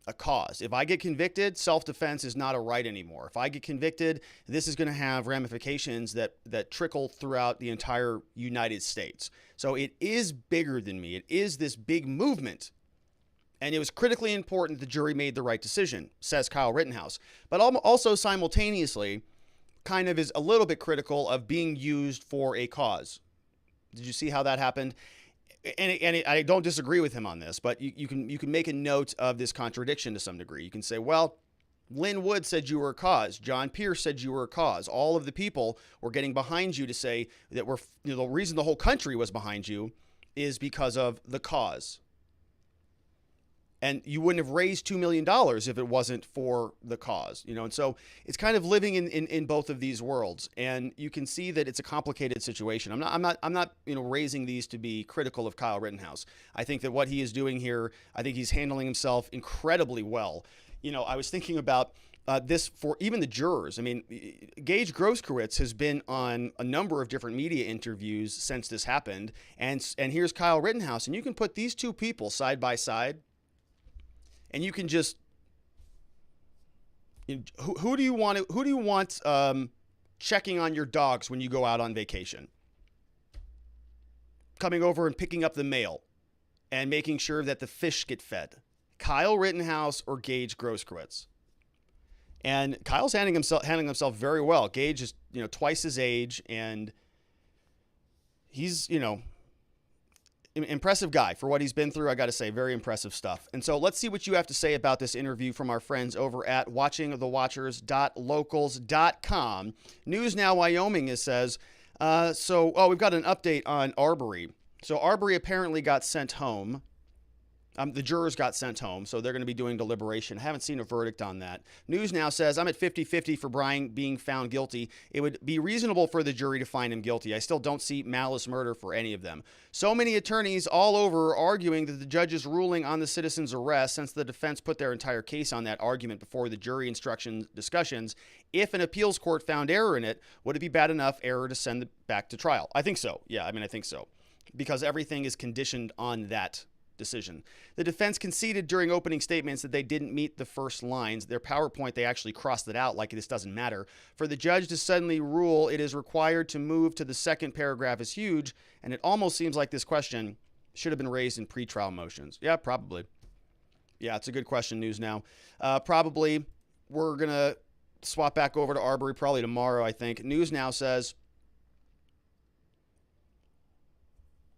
a cause. If I get convicted, self-defense is not a right anymore. If I get convicted, this is going to have ramifications that trickle throughout the entire United States. So it is bigger than me. It is this big movement. And it was critically important the jury made the right decision, says Kyle Rittenhouse. But also simultaneously, kind of is a little bit critical of being used for a cause. Did you see how that happened? And I don't disagree with him on this, but you can make a note of this contradiction to some degree. You can say, well, Linn Wood said you were a cause. John Pierce said you were a cause. All of the people were getting behind you to say that the reason the whole country was behind you is because of the cause. And you wouldn't have raised $2 million if it wasn't for the cause, you know. And so it's kind of living in both of these worlds, and you can see that it's a complicated situation. I'm not raising these to be critical of Kyle Rittenhouse. I think that what he is doing here, I think he's handling himself incredibly well. You know, I was thinking about this for even the jurors. I mean, Gage Grosskreutz has been on a number of different media interviews since this happened, and here's Kyle Rittenhouse, and you can put these two people side by side. And you can just, who do you want checking on your dogs when you go out on vacation? Coming over and picking up the mail and making sure that the fish get fed. Kyle Rittenhouse or Gage Grosskreutz? And Kyle's handling himself very well. Gage is, twice his age, and he's, impressive guy for what he's been through. I got to say, very impressive stuff. And so let's see what you have to say about this interview from our friends over at watchingthewatchers.locals.com. News Now Wyoming says, we've got an update on Arbery. So Arbery apparently got sent home. The jurors got sent home, so they're going to be doing deliberation. I haven't seen a verdict on that. News Now says, I'm at 50-50 for Brian being found guilty. It would be reasonable for the jury to find him guilty. I still don't see malice murder for any of them. So many attorneys all over are arguing that the judge's ruling on the citizen's arrest, since the defense put their entire case on that argument before the jury instruction discussions, if an appeals court found error in it, would it be bad enough error to send it back to trial? I think so. Yeah, I think so. Because everything is conditioned on that decision. The defense conceded during opening statements that they didn't meet the first lines. Their PowerPoint, they actually crossed it out like this doesn't matter. For the judge to suddenly rule it is required to move to the second paragraph is huge, and it almost seems like this question should have been raised in pretrial motions. Yeah, probably. Yeah, it's a good question, News Now. Probably. We're going to swap back over to Arbery probably tomorrow, I think. News Now says,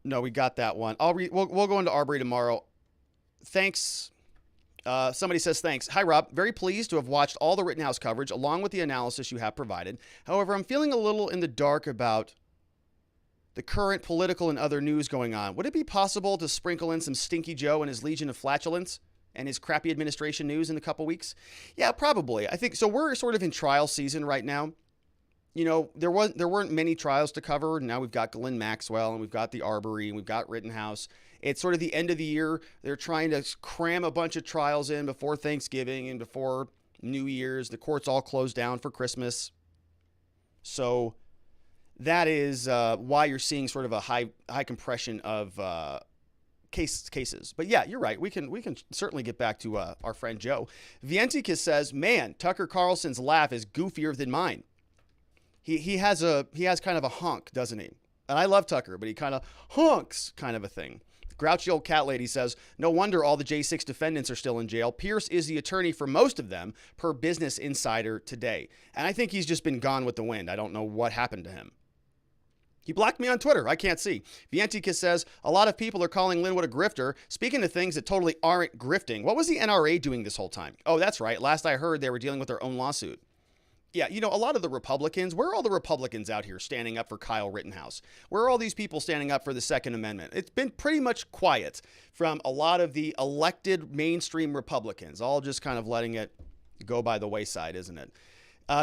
no, we got that one. We'll go into Arbery tomorrow. Thanks. Somebody says, thanks. Hi, Rob. Very pleased to have watched all the Rittenhouse coverage along with the analysis you have provided. However, I'm feeling a little in the dark about the current political and other news going on. Would it be possible to sprinkle in some Stinky Joe and his Legion of Flatulence and his crappy administration news in a couple weeks? Yeah, probably. I think so. We're sort of in trial season right now. There weren't many trials to cover. Now we've got Ghislaine Maxwell, and we've got the Arbery, and we've got Rittenhouse. It's sort of the end of the year. They're trying to cram a bunch of trials in before Thanksgiving and before New Year's. The courts all closed down for Christmas. So that is why you're seeing sort of a high compression of cases. But yeah, you're right. We can certainly get back to our friend Joe. Vientikis says, man, Tucker Carlson's laugh is goofier than mine. He has kind of a honk, doesn't he? And I love Tucker, but he kind of honks, kind of a thing. Grouchy old cat lady says, no wonder all the J6 defendants are still in jail. Pierce is the attorney for most of them, per Business Insider today. And I think he's just been gone with the wind. I don't know what happened to him. He blocked me on Twitter. I can't see. Vientica says, a lot of people are calling Linn Wood a grifter. Speaking of things that totally aren't grifting, what was the NRA doing this whole time? Oh, that's right. Last I heard, they were dealing with their own lawsuit. Yeah, you know, a lot of the Republicans, where are all the Republicans out here standing up for Kyle Rittenhouse? Where are all these people standing up for the Second Amendment? It's been pretty much quiet from a lot of the elected mainstream Republicans, all just kind of letting it go by the wayside, isn't it?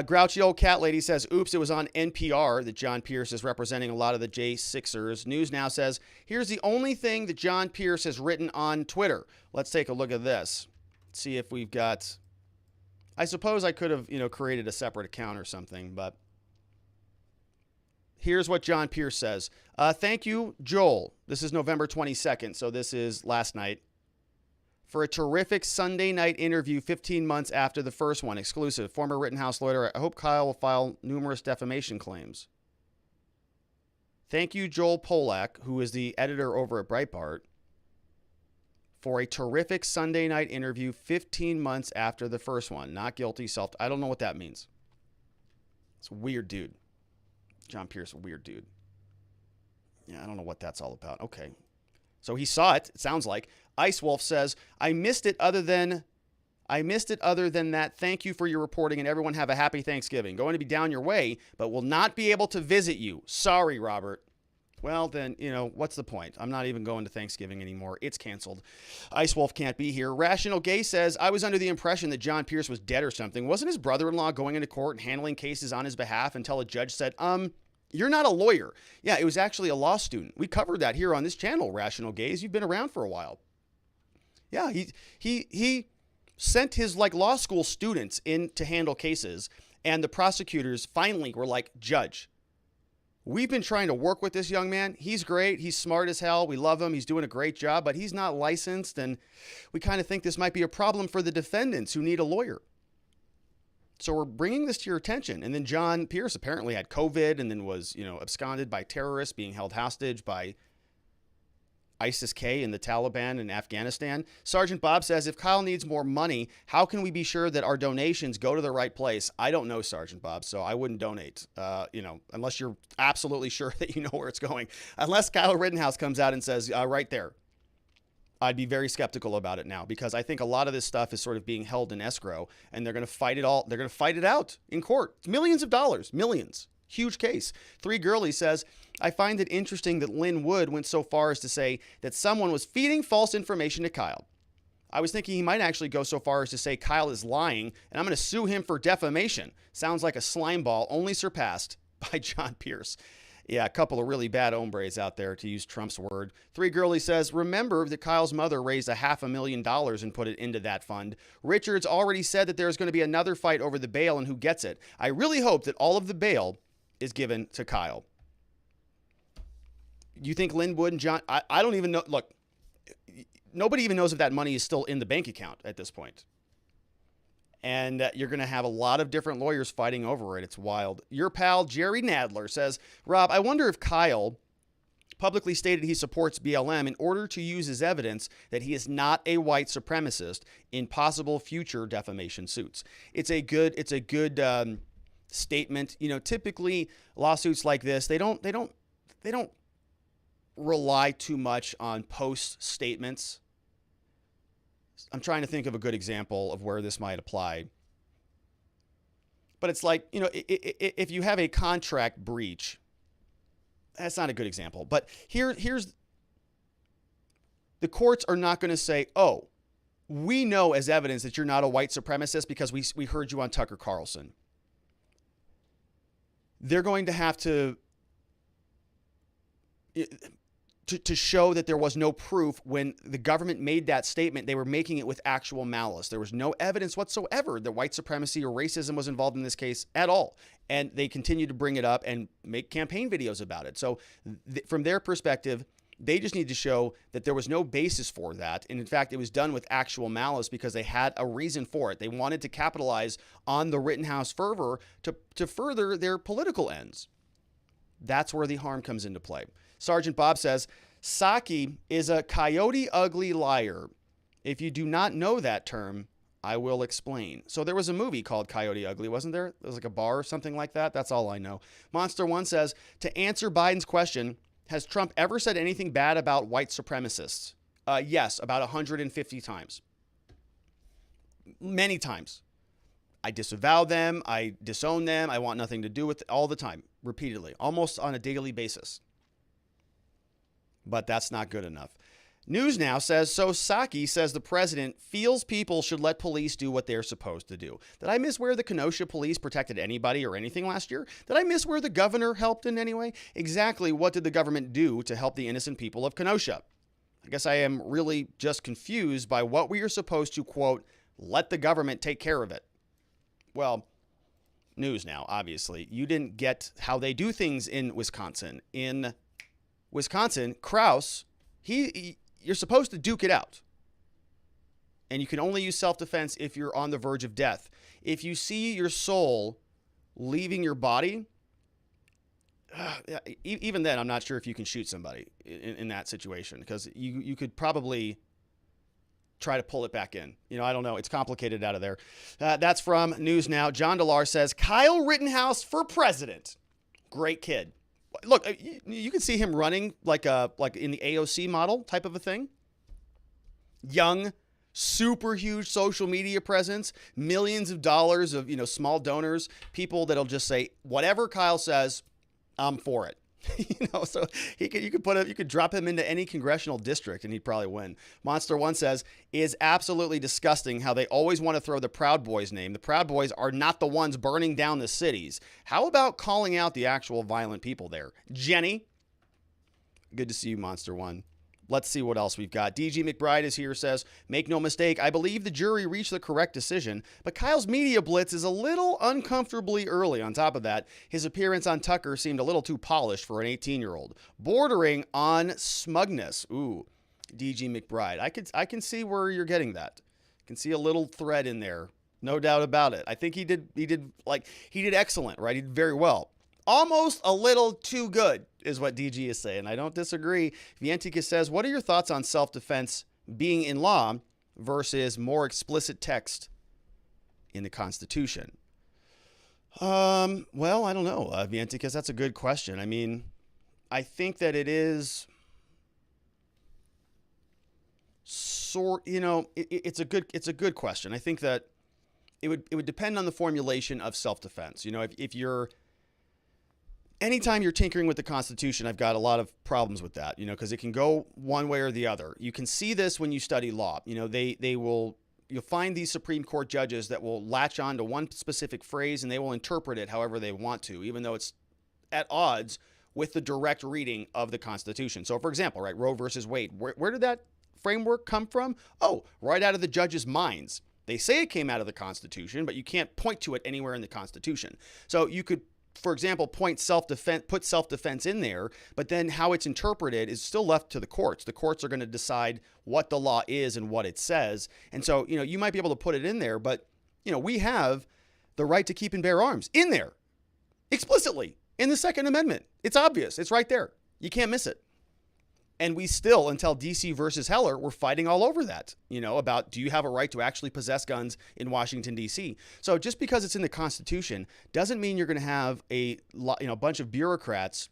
Grouchy old cat lady says, oops, it was on NPR that John Pierce is representing a lot of the J6ers. News Now says, here's the only thing that John Pierce has written on Twitter. Let's take a look at this. Let's see if we've got... I suppose I could have, created a separate account or something, but here's what John Pierce says. Thank you, Joel. This is November 22nd, so this is last night. For a terrific Sunday night interview 15 months after the first one, exclusive. Former Rittenhouse lawyer, I hope Kyle will file numerous defamation claims. Thank you, Joel Polak, who is the editor over at Breitbart, for a terrific Sunday night interview 15 months after the first one. Not guilty, I don't know what that means. It's a weird dude. John Pierce, a weird dude. Yeah, I don't know what that's all about. Okay. So he saw it sounds like. Ice Wolf says, I missed it other than that. Thank you for your reporting, and everyone have a happy Thanksgiving. Going to be down your way, but will not be able to visit you. Sorry, Robert. Well, then, what's the point? I'm not even going to Thanksgiving anymore. It's canceled. Ice Wolf can't be here. Rational Gay says, I was under the impression that John Pierce was dead or something. Wasn't his brother-in-law going into court and handling cases on his behalf until a judge said, you're not a lawyer. Yeah, it was actually a law student. We covered that here on this channel, Rational Gays. You've been around for a while. Yeah, he sent his law school students in to handle cases, and the prosecutors finally were like, Judge, we've been trying to work with this young man. He's great. He's smart as hell. We love him. He's doing a great job, but he's not licensed. And we kind of think this might be a problem for the defendants who need a lawyer. So we're bringing this to your attention. And then John Pierce apparently had COVID and then was, absconded by terrorists, being held hostage by ISIS-K and the Taliban in Afghanistan. Sergeant Bob says, if Kyle needs more money, how can we be sure that our donations go to the right place? I don't know, Sergeant Bob, so I wouldn't donate, unless you're absolutely sure that you know where it's going. Unless Kyle Rittenhouse comes out and says, right there. I'd be very skeptical about it now, because I think a lot of this stuff is sort of being held in escrow, and they're going to fight it all. They're going to fight it out in court. It's millions of dollars, millions. Huge case. Three Girlie says, I find it interesting that Linn Wood went so far as to say that someone was feeding false information to Kyle. I was thinking he might actually go so far as to say Kyle is lying, and I'm going to sue him for defamation. Sounds like a slime ball, only surpassed by John Pierce. Yeah, a couple of really bad hombres out there, to use Trump's word. Three Girlie says, remember that Kyle's mother raised $500,000 and put it into that fund. Richards already said that there's going to be another fight over the bail and who gets it. I really hope that all of the bail is given to Kyle. You think Linn Wood and John... I don't even know... Look, nobody even knows if that money is still in the bank account at this point. And you're going to have a lot of different lawyers fighting over it. It's wild. Your pal, Jerry Nadler, says, Rob, I wonder if Kyle publicly stated he supports BLM in order to use as evidence that he is not a white supremacist in possible future defamation suits. It's a good statement. Typically lawsuits like this, they don't rely too much on post statements. I'm trying to think of a good example of where this might apply. But it's like, if you have a contract breach, that's not a good example. But here's the courts are not going to say, oh, we know as evidence that you're not a white supremacist because we heard you on Tucker Carlson. They're going to have to show that there was no proof when the government made that statement. They were making it with actual malice. There was no evidence whatsoever that white supremacy or racism was involved in this case at all. And they continue to bring it up and make campaign videos about it. So from their perspective, they just need to show that there was no basis for that. And in fact, it was done with actual malice because they had a reason for it. They wanted to capitalize on the Rittenhouse fervor to further their political ends. That's where the harm comes into play. Sergeant Bob says, Psaki is a coyote ugly liar. If you do not know that term, I will explain. So there was a movie called Coyote Ugly, wasn't there? It was like a bar or something like that. That's all I know. Monster One says, to answer Biden's question, has Trump ever said anything bad about white supremacists? Yes, about 150 times. Many times. I disavow them. I disown them. I want nothing to do with it all the time, repeatedly, almost on a daily basis. But that's not good enough. News Now says, so Psaki says the president feels people should let police do what they're supposed to do. Did I miss where the Kenosha police protected anybody or anything last year? Did I miss where the governor helped in any way? Exactly what did the government do to help the innocent people of Kenosha? I guess I am really just confused by what we are supposed to, quote, let the government take care of it. Well, News Now, obviously. You didn't get how they do things in Wisconsin. In Wisconsin, Krause, you're supposed to duke it out. And you can only use self-defense if you're on the verge of death. If you see your soul leaving your body, even then, I'm not sure if you can shoot somebody in that situation, because you could probably try to pull it back in. I don't know. It's complicated out of there. That's from News Now. John Delar says, Kyle Rittenhouse for president. Great kid. Look, you can see him running like in the AOC model type of a thing. Young, super huge social media presence, millions of dollars of, small donors, people that'll just say, whatever Kyle says, I'm for it. So you could drop him into any congressional district and he'd probably win. Monster One says, is absolutely disgusting how they always want to throw the Proud Boys name. The Proud Boys are not the ones burning down the cities. How about calling out the actual violent people there? Jenny, good to see you, Monster One. Let's see what else we've got. DG McBride is here, says, make no mistake, I believe the jury reached the correct decision, but Kyle's media blitz is a little uncomfortably early. On top of that, his appearance on Tucker seemed a little too polished for an 18-year-old, bordering on smugness. Ooh, DG McBride. I can see where you're getting that. I can see a little thread in there. No doubt about it. I think he did excellent, right? He did very well. Almost a little too good is what DG is saying. I don't disagree. Vientika says, what are your thoughts on self-defense being in law versus more explicit text in the Constitution? Well, I don't know, Vientika, that's a good question. I mean, I think that it is it's a good question. I think that it would depend on the formulation of self-defense. If you're anytime you're tinkering with the Constitution, I've got a lot of problems with that, because it can go one way or the other. You can see this when you study law. You'll find these Supreme Court judges that will latch on to one specific phrase and they will interpret it however they want to, even though it's at odds with the direct reading of the Constitution. So, for example, right, Roe versus Wade, where did that framework come from? Oh, right out of the judges' minds. They say it came out of the Constitution, but you can't point to it anywhere in the Constitution. So you could, for example, put self-defense in there, but then how it's interpreted is still left to the courts. The courts are going to decide what the law is and what it says. And so, you might be able to put it in there, but, we have the right to keep and bear arms in there explicitly in the Second Amendment. It's obvious. It's right there. You can't miss it. And we still, until DC versus Heller, we're fighting all over that, about do you have a right to actually possess guns in Washington, D.C. So just because it's in the Constitution doesn't mean you're going to have a bunch of bureaucrats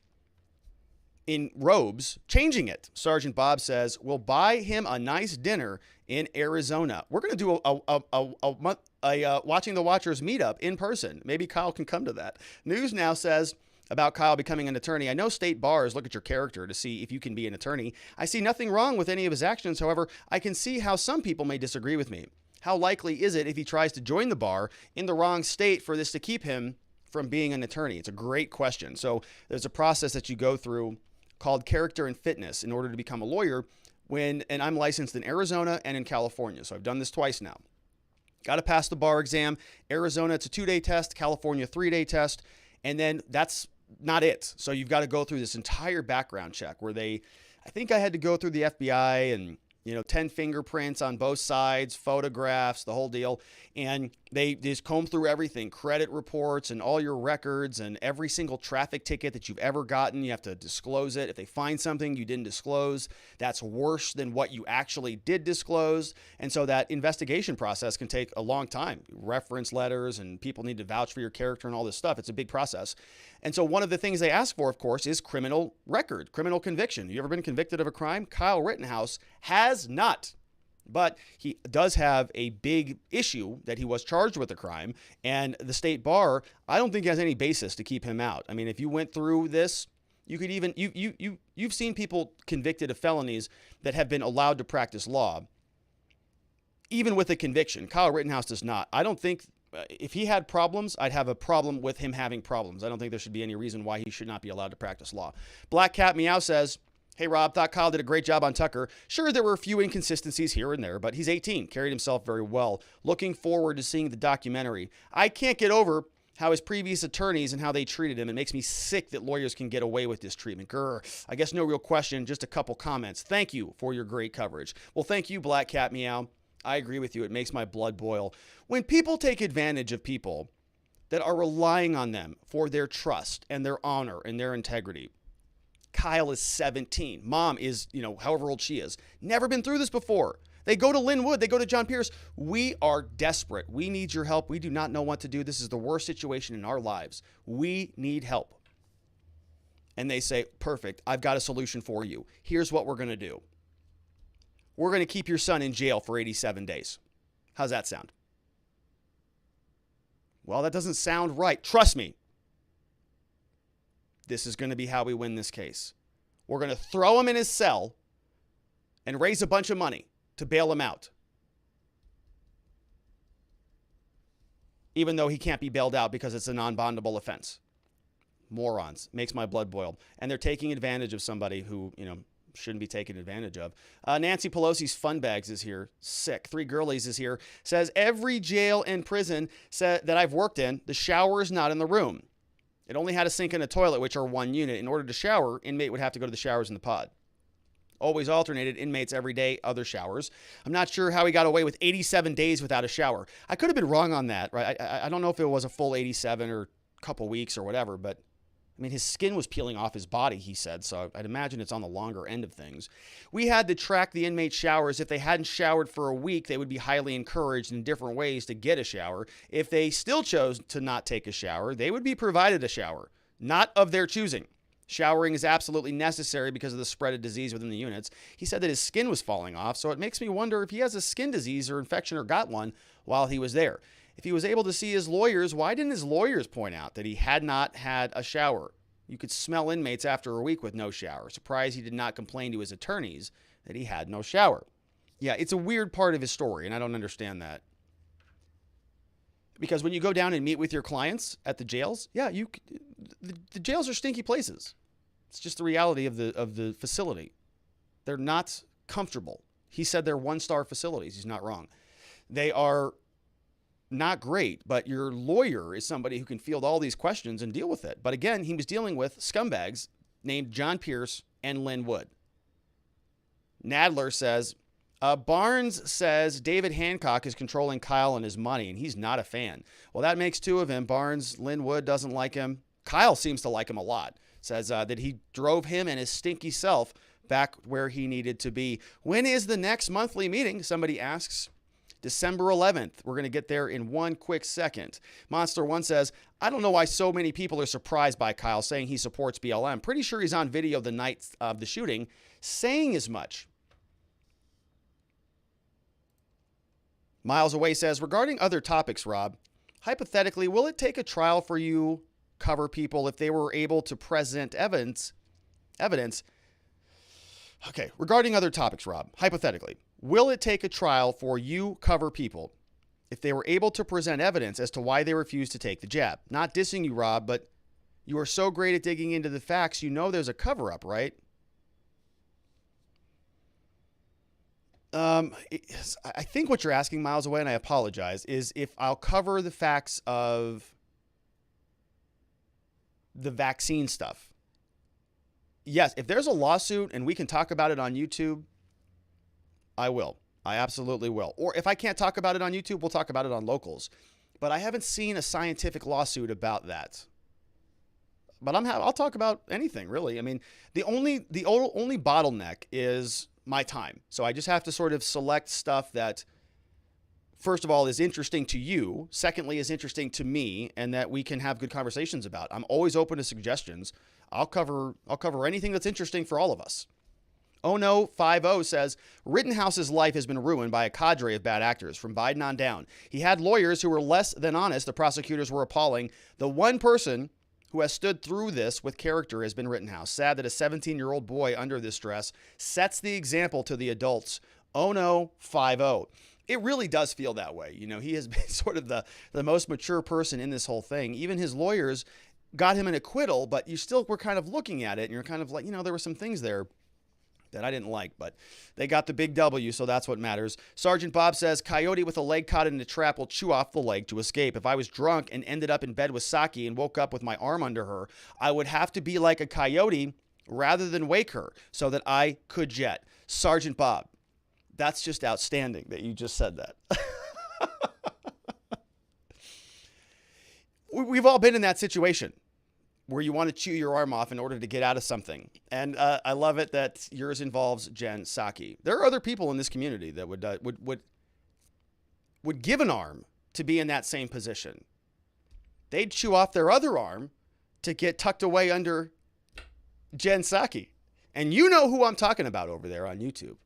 in robes changing it. Sergeant Bob says, we'll buy him a nice dinner in Arizona. We're going to do a Watching the Watchers meetup in person. Maybe Kyle can come to that. News Now says, about Kyle becoming an attorney, I know state bars look at your character to see if you can be an attorney. I see nothing wrong with any of his actions. However, I can see how some people may disagree with me. How likely is it if he tries to join the bar in the wrong state for this to keep him from being an attorney? It's a great question. So there's a process that you go through called character and fitness in order to become a lawyer. And I'm licensed in Arizona and in California. So I've done this twice now. Got to pass the bar exam. Arizona, it's a 2-day test. California, 3-day test. And then that's not it. So you've got to go through this entire background check where I think I had to go through the FBI and 10 fingerprints on both sides, photographs, the whole deal. And they just comb through everything, credit reports and all your records and every single traffic ticket that you've ever gotten. You have to disclose it. If they find something you didn't disclose, that's worse than what you actually did disclose. And so that investigation process can take a long time. Reference letters and people need to vouch for your character and all this stuff. It's a big process. And so one of the things they ask for, of course, is criminal record, criminal conviction. You ever been convicted of a crime? Kyle Rittenhouse has not. But he does have a big issue that he was charged with a crime, and the state bar, I don't think has any basis to keep him out. I mean, if you went through this, you could even you've seen people convicted of felonies that have been allowed to practice law, even with a conviction. Kyle Rittenhouse does not. I don't think if he had problems, I'd have a problem with him having problems. I don't think there should be any reason why he should not be allowed to practice law. Black Cat Meow says, hey, Rob, thought Kyle did a great job on Tucker. Sure, there were a few inconsistencies here and there, but he's 18, carried himself very well. Looking forward to seeing the documentary. I can't get over how his previous attorneys and how they treated him. It makes me sick that lawyers can get away with this treatment. Grr. I guess no real question, just a couple comments. Thank you for your great coverage. Well, thank you, Black Cat Meow. I agree with you. It makes my blood boil. When people take advantage of people that are relying on them for their trust and their honor and their integrity. Kyle is 17. Mom is, however old she is. Never been through this before. They go to Linn Wood. They go to John Pierce. We are desperate. We need your help. We do not know what to do. This is the worst situation in our lives. We need help. And they say, perfect. I've got a solution for you. Here's what we're going to do. We're going to keep your son in jail for 87 days. How's that sound? Well, that doesn't sound right. Trust me. This is going to be how we win this case. We're going to throw him in his cell and raise a bunch of money to bail him out. Even though he can't be bailed out because it's a non-bondable offense. Morons. Makes my blood boil. And they're taking advantage of somebody who, shouldn't be taken advantage of. Nancy Pelosi's Fun Bags is here. Sick. Three Girlies is here. Says, every jail and prison that I've worked in, the shower is not in the room. It only had a sink and a toilet, which are one unit. In order to shower, inmate would have to go to the showers in the pod. Always alternated, inmates every day, other showers. I'm not sure how he got away with 87 days without a shower. I could have been wrong on that, right? I don't know if it was a full 87 or a couple weeks or whatever, but I mean, his skin was peeling off his body, he said, so I'd imagine it's on the longer end of things. We had to track the inmate showers. If they hadn't showered for a week, they would be highly encouraged in different ways to get a shower. If they still chose to not take a shower, they would be provided a shower, not of their choosing. Showering is absolutely necessary because of the spread of disease within the units. He said that his skin was falling off, so it makes me wonder if he has a skin disease or infection or got one while he was there. If he was able to see his lawyers, why didn't his lawyers point out that he had not had a shower? You could smell inmates after a week with no shower. Surprised he did not complain to his attorneys that he had no shower. Yeah, it's a weird part of his story, and I don't understand that. Because when you go down and meet with your clients at the jails, yeah, the jails are stinky places. It's just the reality of the facility. They're not comfortable. He said they're one-star facilities. He's not wrong. They are not great, but your lawyer is somebody who can field all these questions and deal with it. But again, he was dealing with scumbags named John Pierce and Linn Wood. Nadler says, Barnes says David Hancock is controlling Kyle and his money, and he's not a fan. Well, that makes two of him. Barnes, Linn Wood doesn't like him. Kyle seems to like him a lot. Says that he drove him and his stinky self back where he needed to be. When is the next monthly meeting? Somebody asks. December 11th. We're going to get there in one quick second. Monster One says, I don't know why so many people are surprised by Kyle saying he supports BLM. Pretty sure he's on video the night of the shooting saying as much. Miles Away says, regarding other topics, Rob, hypothetically, will it take a trial for you cover people if they were able to present evidence? Okay, regarding other topics, Rob, hypothetically, will it take a trial for you cover people if they were able to present evidence as to why they refused to take the jab? Not dissing you, Rob, but you are so great at digging into the facts, you know there's a cover-up, right? I think what you're asking, Miles Away, and I apologize, is if I'll cover the facts of the vaccine stuff. Yes, if there's a lawsuit and we can talk about it on YouTube, I will. I absolutely will. Or if I can't talk about it on YouTube, we'll talk about it on Locals. But I haven't seen a scientific lawsuit about that. But I'll talk about anything, really. I mean, the only bottleneck is my time. So I just have to sort of select stuff that, first of all, is interesting to you. Secondly, is interesting to me, and that we can have good conversations about. I'm always open to suggestions. I'll cover anything that's interesting for all of us. Oh no, 50 says, Rittenhouse's life has been ruined by a cadre of bad actors from Biden on down. He had lawyers who were less than honest. The prosecutors were appalling. The one person who has stood through this with character has been Rittenhouse. Sad that a 17-year-old boy under this stress sets the example to the adults. Oh no, 50. It really does feel that way. You know, he has been sort of the most mature person in this whole thing. Even his lawyers got him an acquittal, but you still were kind of looking at it and you're kind of like, there were some things there that I didn't like, but they got the big W, so that's what matters. Sergeant Bob says, coyote with a leg caught in a trap will chew off the leg to escape. If I was drunk and ended up in bed with Saki and woke up with my arm under her, I would have to be like a coyote rather than wake her so that I could jet. Sergeant Bob, that's just outstanding that you just said that. We've all been in that situation where you want to chew your arm off in order to get out of something. And I love it that yours involves Jen Psaki. There are other people in this community that would give an arm to be in that same position. They'd chew off their other arm to get tucked away under Jen Psaki. And you know who I'm talking about over there on YouTube.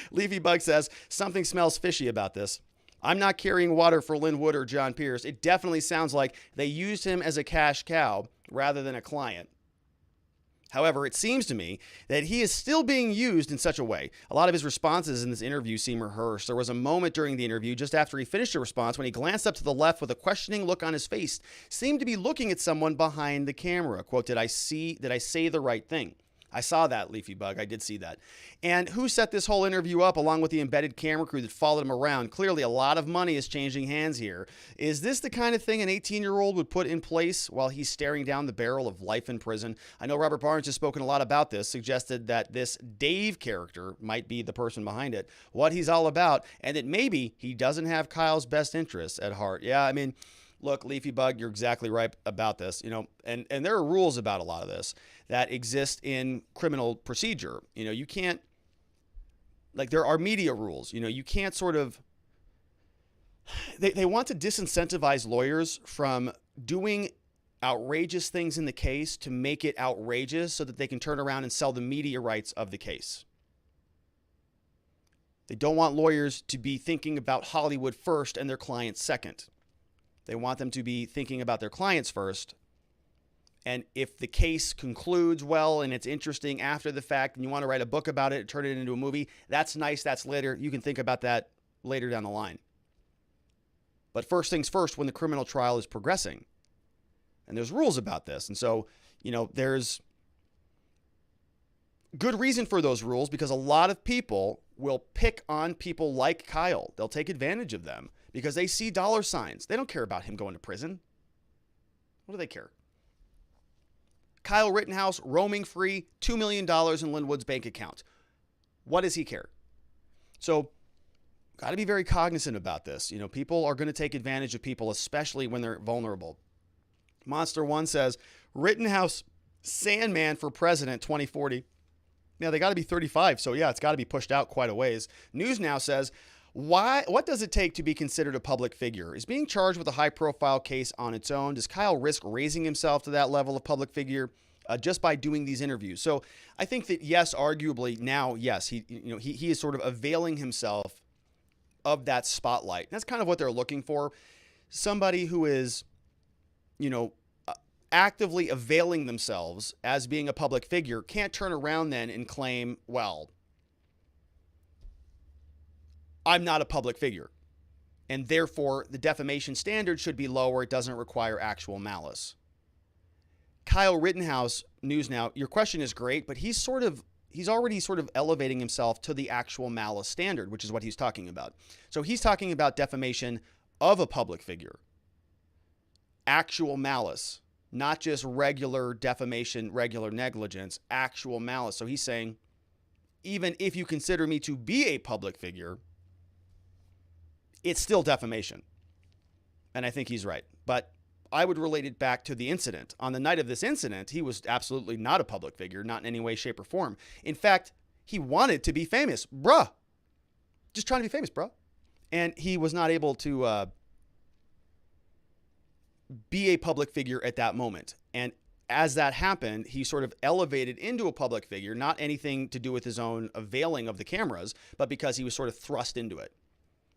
Leafy Bug says, something smells fishy about this. I'm not carrying water for Linn Wood or John Pierce. It definitely sounds like they used him as a cash cow rather than a client. However, it seems to me that he is still being used in such a way. A lot of his responses in this interview seem rehearsed. There was a moment during the interview just after he finished a response when he glanced up to the left with a questioning look on his face, seemed to be looking at someone behind the camera. Quote, did I say the right thing? I saw that, Leafy Bug. I did see that. And who set this whole interview up along with the embedded camera crew that followed him around? Clearly, a lot of money is changing hands here. Is this the kind of thing an 18-year-old would put in place while he's staring down the barrel of life in prison? I know Robert Barnes has spoken a lot about this, suggested that this Dave character might be the person behind it, what he's all about, and that maybe he doesn't have Kyle's best interests at heart. Yeah, I mean, look, Leafy Bug, you're exactly right about this, and there are rules about a lot of this that exist in criminal procedure. You can't, there are media rules, you can't sort of, they want to disincentivize lawyers from doing outrageous things in the case to make it outrageous so that they can turn around and sell the media rights of the case. They don't want lawyers to be thinking about Hollywood first and their clients second. They want them to be thinking about their clients first. And if the case concludes well and it's interesting after the fact and you want to write a book about it and turn it into a movie, that's nice. That's later. You can think about that later down the line. But first things first, when the criminal trial is progressing. And there's rules about this. And so, there's good reason for those rules because a lot of people will pick on people like Kyle. They'll take advantage of them because they see dollar signs. They don't care about him going to prison. What do they care? Kyle Rittenhouse roaming free, $2 million in Linn Wood's bank account. What does he care? So, got to be very cognizant about this. People are going to take advantage of people, especially when they're vulnerable. Monster One says, Rittenhouse Sandman for president 2040. Yeah, they got to be 35. So yeah, it's got to be pushed out quite a ways. News Now says, what does it take to be considered a public figure? Is being charged with a high-profile case on its own? Does Kyle risk raising himself to that level of public figure just by doing these interviews? So I think that yes, arguably now, yes, he is sort of availing himself of that spotlight. That's kind of what they're looking for. Somebody who is, actively availing themselves as being a public figure can't turn around then and claim, well, I'm not a public figure, and therefore the defamation standard should be lower. It doesn't require actual malice. Kyle Rittenhouse, News Now, your question is great, but he's already sort of elevating himself to the actual malice standard, which is what he's talking about. So he's talking about defamation of a public figure, actual malice, not just regular defamation, regular negligence, actual malice. So he's saying, even if you consider me to be a public figure, it's still defamation. And I think he's right. But I would relate it back to the incident. On the night of this incident, he was absolutely not a public figure, not in any way, shape, or form. In fact, he wanted to be famous. Bruh. Just trying to be famous, bruh. And he was not able to be a public figure at that moment. And as that happened, he sort of elevated into a public figure, not anything to do with his own availing of the cameras, but because he was sort of thrust into it.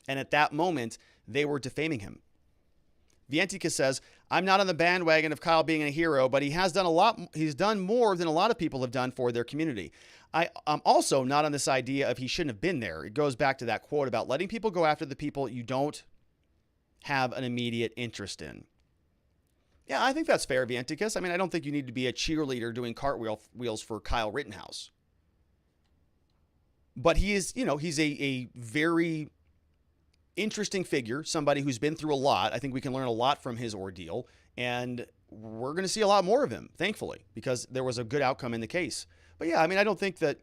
And at that moment, they were defaming him. Vientica says, I'm not on the bandwagon of Kyle being a hero, but he has done a lot. He's done more than a lot of people have done for their community. I'm also not on this idea of he shouldn't have been there. It goes back to that quote about letting people go after the people you don't have an immediate interest in. Yeah, I think that's fair, Vienticus. I mean, I don't think you need to be a cheerleader doing cartwheels for Kyle Rittenhouse. But he is, he's a very interesting figure, somebody who's been through a lot. I think we can learn a lot from his ordeal, and we're going to see a lot more of him, thankfully, because there was a good outcome in the case. But yeah, I mean, I don't think that,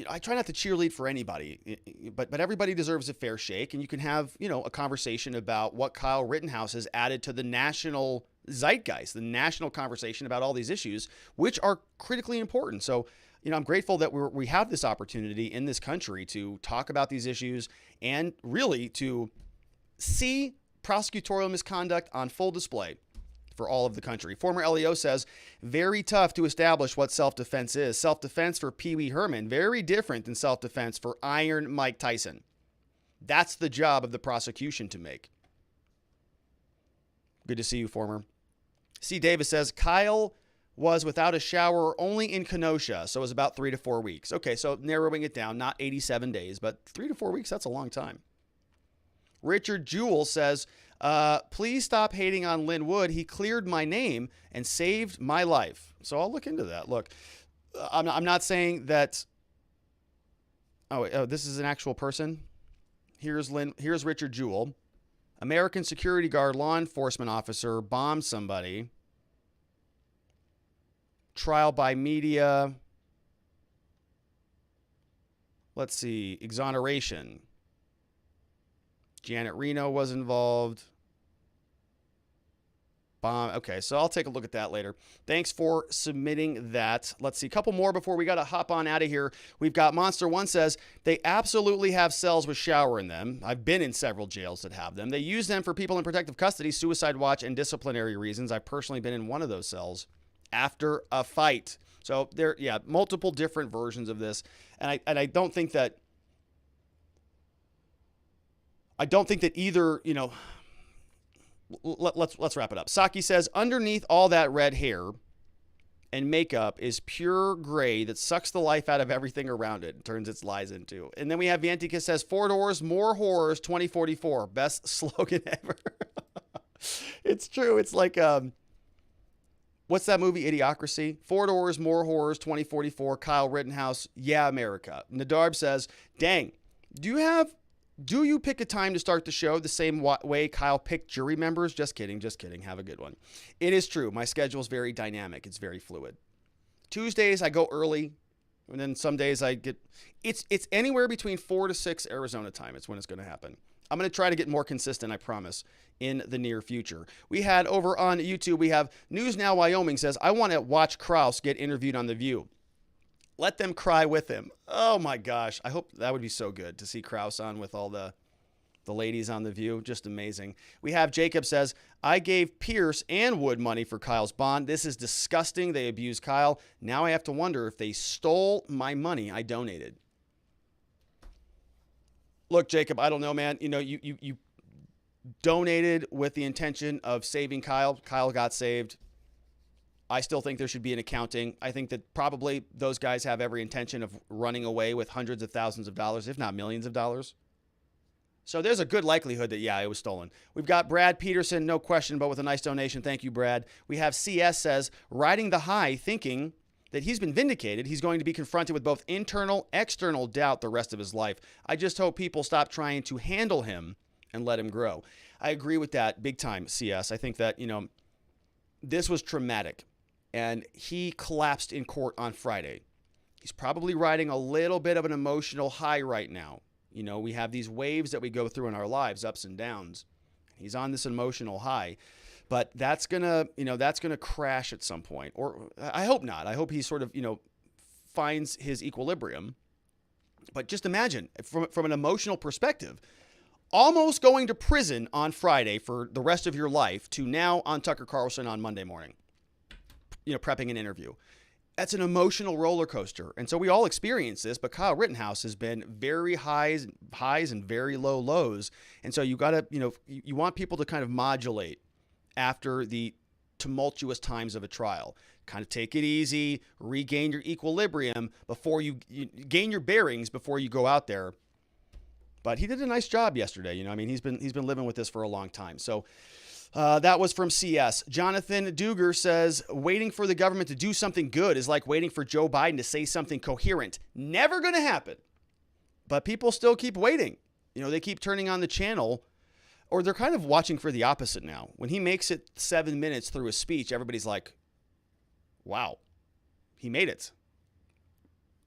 I try not to cheerlead for anybody, but everybody deserves a fair shake, and you can have, a conversation about what Kyle Rittenhouse has added to the national zeitgeist, the national conversation about all these issues, which are critically important. So, I'm grateful that we have this opportunity in this country to talk about these issues and really to see prosecutorial misconduct on full display for all of the country. Former LEO says, very tough to establish what self-defense is. Self-defense for Pee Wee Herman, very different than self-defense for Iron Mike Tyson. That's the job of the prosecution to make. Good to see you, former. C. Davis says, Kyle was without a shower only in Kenosha, so it was about 3 to 4 weeks. Okay, so narrowing it down, not 87 days, but 3 to 4 weeks, that's a long time. Richard Jewell says, please stop hating on Linn Wood. He cleared my name and saved my life. So I'll look into that. Look, I'm not saying that... Oh, this is an actual person? Here's Richard Jewell. American security guard law enforcement officer bombed somebody. Trial by media. Let's see. Exoneration. Janet Reno was involved. Bomb. Okay, so I'll take a look at that later. Thanks for submitting that. Let's see. A couple more before we got to hop on out of here. We've got Monster One says, they absolutely have cells with shower in them. I've been in several jails that have them. They use them for people in protective custody, suicide watch, and disciplinary reasons. I've personally been in one of those cells after a fight. So there, multiple different versions of this. And I don't think that either, let's wrap it up. Saki says, underneath all that red hair and makeup is pure gray that sucks the life out of everything around it and turns its lies into. And then we have Vantika says, 4 doors, more horrors, 2044. Best slogan ever. It's true. It's like, what's that movie, Idiocracy? 4 doors, more horrors, 2044. Kyle Rittenhouse, yeah, America. Nadarb says, dang, do you pick a time to start the show the same way Kyle picked jury members? Just kidding. Have a good one. It is true. My schedule is very dynamic. It's very fluid. Tuesdays, I go early. And then some days I get... It's anywhere between 4 to 6 Arizona time. It's when it's going to happen. I'm going to try to get more consistent, I promise, in the near future. We had over on YouTube, we have News Now Wyoming says, I want to watch Krause get interviewed on The View. Let them cry with him. Oh my gosh. I hope that would be so good to see Krause on with all the ladies on The View. Just amazing. We have Jacob says, I gave Pierce and Wood money for Kyle's bond. This is disgusting. They abused Kyle. Now I have to wonder if they stole my money I donated. Look, Jacob, I don't know, man. You donated with the intention of saving Kyle. Kyle got saved. I still think there should be an accounting. I think that probably those guys have every intention of running away with hundreds of thousands of dollars, if not millions of dollars. So there's a good likelihood that, it was stolen. We've got Brad Peterson, no question, but with a nice donation. Thank you, Brad. We have CS says, riding the high, thinking that he's been vindicated. He's going to be confronted with both internal, external doubt the rest of his life. I just hope people stop trying to handle him and let him grow. I agree with that big time, CS. I think that, this was traumatic. And he collapsed in court on Friday. He's probably riding a little bit of an emotional high right now. You know, we have these waves that we go through in our lives, ups and downs. He's on this emotional high, but that's gonna crash at some point. Or I hope not. I hope he sort of, finds his equilibrium. But just imagine, from an emotional perspective, almost going to prison on Friday for the rest of your life to now on Tucker Carlson on Monday morning, prepping an interview. That's an emotional roller coaster. And so we all experience this, but Kyle Rittenhouse has been very highs and very low lows. And so you got to, you want people to kind of modulate after the tumultuous times of a trial. Kind of take it easy, regain your equilibrium before you gain your bearings before you go out there. But he did a nice job yesterday. He's been living with this for a long time. So that was from CS. Jonathan Duger says, waiting for the government to do something good is like waiting for Joe Biden to say something coherent. Never going to happen. But people still keep waiting. They keep turning on the channel, or they're kind of watching for the opposite now. When he makes it 7 minutes through his speech, everybody's like, wow, he made it.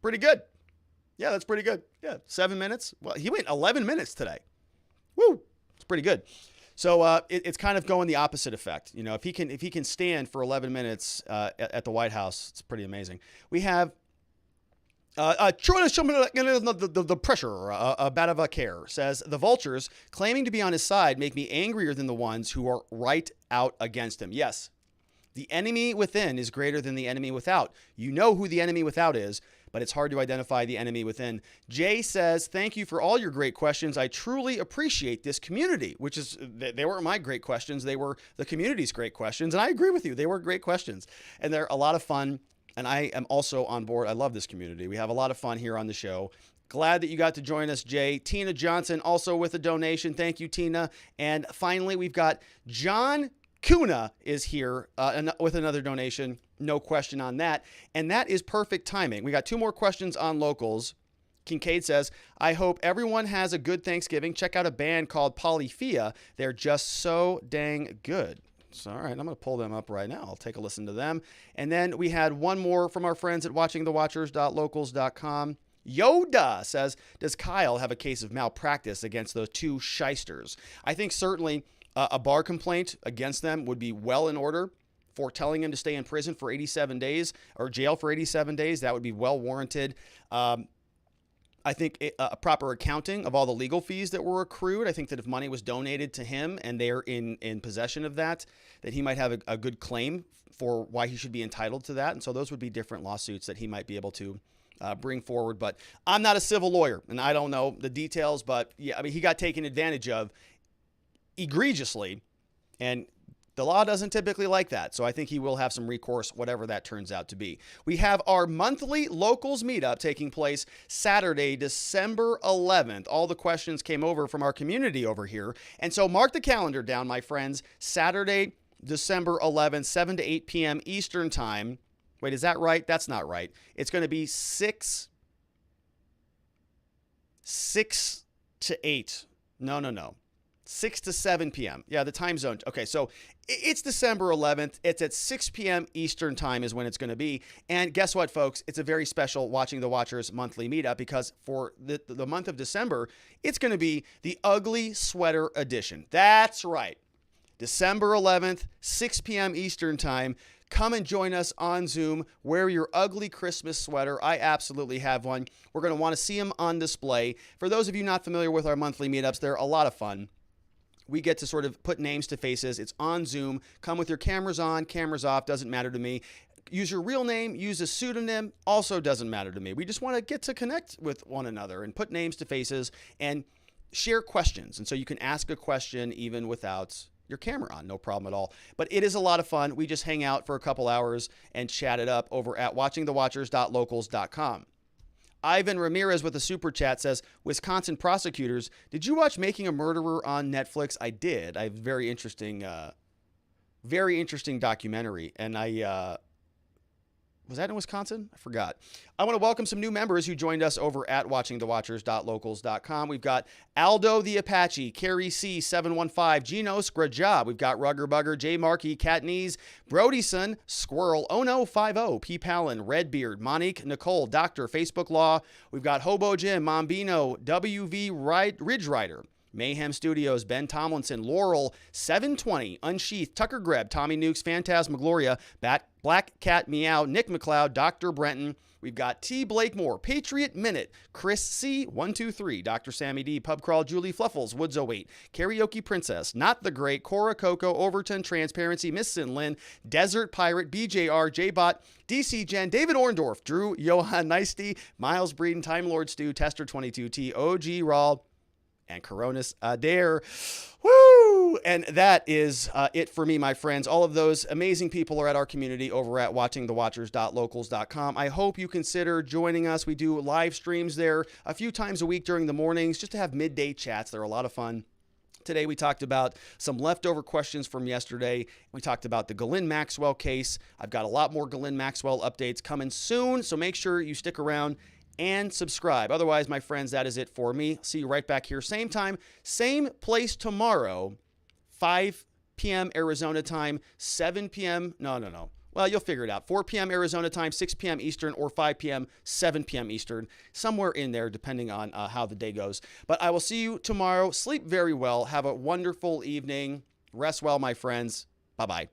Pretty good. Yeah, that's pretty good. Yeah, 7 minutes. Well, he went 11 minutes today. Woo, it's pretty good. So it's kind of going the opposite effect. If he can stand for 11 minutes at the White House, it's pretty amazing. We have the pressure about a care says the vultures claiming to be on his side make me angrier than the ones who are right out against him. Yes, the enemy within is greater than the enemy without. You know who the enemy without is, but it's hard to identify the enemy within. Jay says, thank you for all your great questions. I truly appreciate this community, which is, they weren't my great questions. They were the community's great questions. And I agree with you. They were great questions. And they're a lot of fun. And I am also on board. I love this community. We have a lot of fun here on the show. Glad that you got to join us, Jay. Tina Johnson also with a donation. Thank you, Tina. And finally, we've got John Kuna is here with another donation. No question on that. And that is perfect timing. We got 2 more questions on locals. Kincaid says, I hope everyone has a good Thanksgiving. Check out a band called Polyphia. They're just so dang good. So, all right, I'm going to pull them up right now. I'll take a listen to them. And then we had one more from our friends at watchingthewatchers.locals.com. Yoda says, does Kyle have a case of malpractice against those 2 shysters? I think certainly a bar complaint against them would be well in order for telling him to stay in prison for 87 days or jail for 87 days. That would be well warranted. I think a proper accounting of all the legal fees that were accrued. I think that if money was donated to him and they're in possession of that he might have a good claim for why he should be entitled to that. And so those would be different lawsuits that he might be able to bring forward. But I'm not a civil lawyer and I don't know the details, but yeah, he got taken advantage of egregiously, and the law doesn't typically like that. So I think he will have some recourse, whatever that turns out to be. We have our monthly locals meetup taking place Saturday, December 11th. All the questions came over from our community over here. And so mark the calendar down, my friends. Saturday, December 11th, 7 to 8 p.m. Eastern time. Wait, is that right? That's not right. It's going to be 6 to 8. No. 6 to 7 p.m. Yeah, the time zone. Okay, so it's December 11th. It's at 6 p.m. Eastern time is when it's going to be. And guess what, folks? It's a very special Watching the Watchers monthly meetup because for the month of December, it's going to be the Ugly Sweater Edition. That's right. December 11th, 6 p.m. Eastern time. Come and join us on Zoom. Wear your ugly Christmas sweater. I absolutely have one. We're going to want to see them on display. For those of you not familiar with our monthly meetups, they're a lot of fun. We get to sort of put names to faces. It's on Zoom. Come with your cameras on, cameras off, doesn't matter to me. Use your real name, use a pseudonym, also doesn't matter to me. We just want to get to connect with one another and put names to faces and share questions. And so you can ask a question even without your camera on, no problem at all. But it is a lot of fun. We just hang out for a couple hours and chat it up over at watchingthewatchers.locals.com. Ivan Ramirez with a super chat says, Wisconsin prosecutors, did you watch Making a Murderer on Netflix? I did. I have a very interesting documentary. And Was that in Wisconsin? I forgot. I want to welcome some new members who joined us over at watchingthewatchers.locals.com. We've got Aldo the Apache, Carrie C715, Gino Scrajab. We've got Rugger Bugger, J Markey, Katnies, Brodyson, Squirrel, Ono50, P Palin, Redbeard, Monique, Nicole, Doctor, Facebook Law. We've got Hobo Jim, Mombino, WV Ridge Rider, Mayhem Studios, Ben Tomlinson, Laurel, 720, Unsheathed, Tucker Greb, Tommy Nukes, Phantasmagloria, Black Cat Meow, Nick McLeod, Dr. Brenton. We've got T. Blakemore, Patriot Minute, Chris C. 123, Dr. Sammy D, Pub Crawl, Julie Fluffles, Woods 08, Karaoke Princess, Not the Great, Cora Coco, Overton, Transparency, Miss Sin Lin, Desert Pirate, BJR, J-Bot, DC Gen, David Orndorff, Drew, Johan Neisty, Miles Breeden, Time Lord Stu, Tester 22T, OG Rawl, and Coronis Adair. Woo! And that is it for me, my friends. All of those amazing people are at our community over at watchingthewatchers.locals.com. I hope you consider joining us. We do live streams there a few times a week during the mornings just to have midday chats. They're a lot of fun. Today, we talked about some leftover questions from yesterday. We talked about the Ghislaine Maxwell case. I've got a lot more Ghislaine Maxwell updates coming soon, so make sure you stick around and subscribe. Otherwise, my friends, that is it for me. See you right back here, same time, same place tomorrow, 5 p.m. Arizona time, 7 p.m. No. Well, you'll figure it out. 4 p.m. Arizona time, 6 p.m. Eastern, or 5 p.m., 7 p.m. Eastern, somewhere in there, depending on how the day goes. But I will see you tomorrow. Sleep very well. Have a wonderful evening. Rest well, my friends. Bye-bye.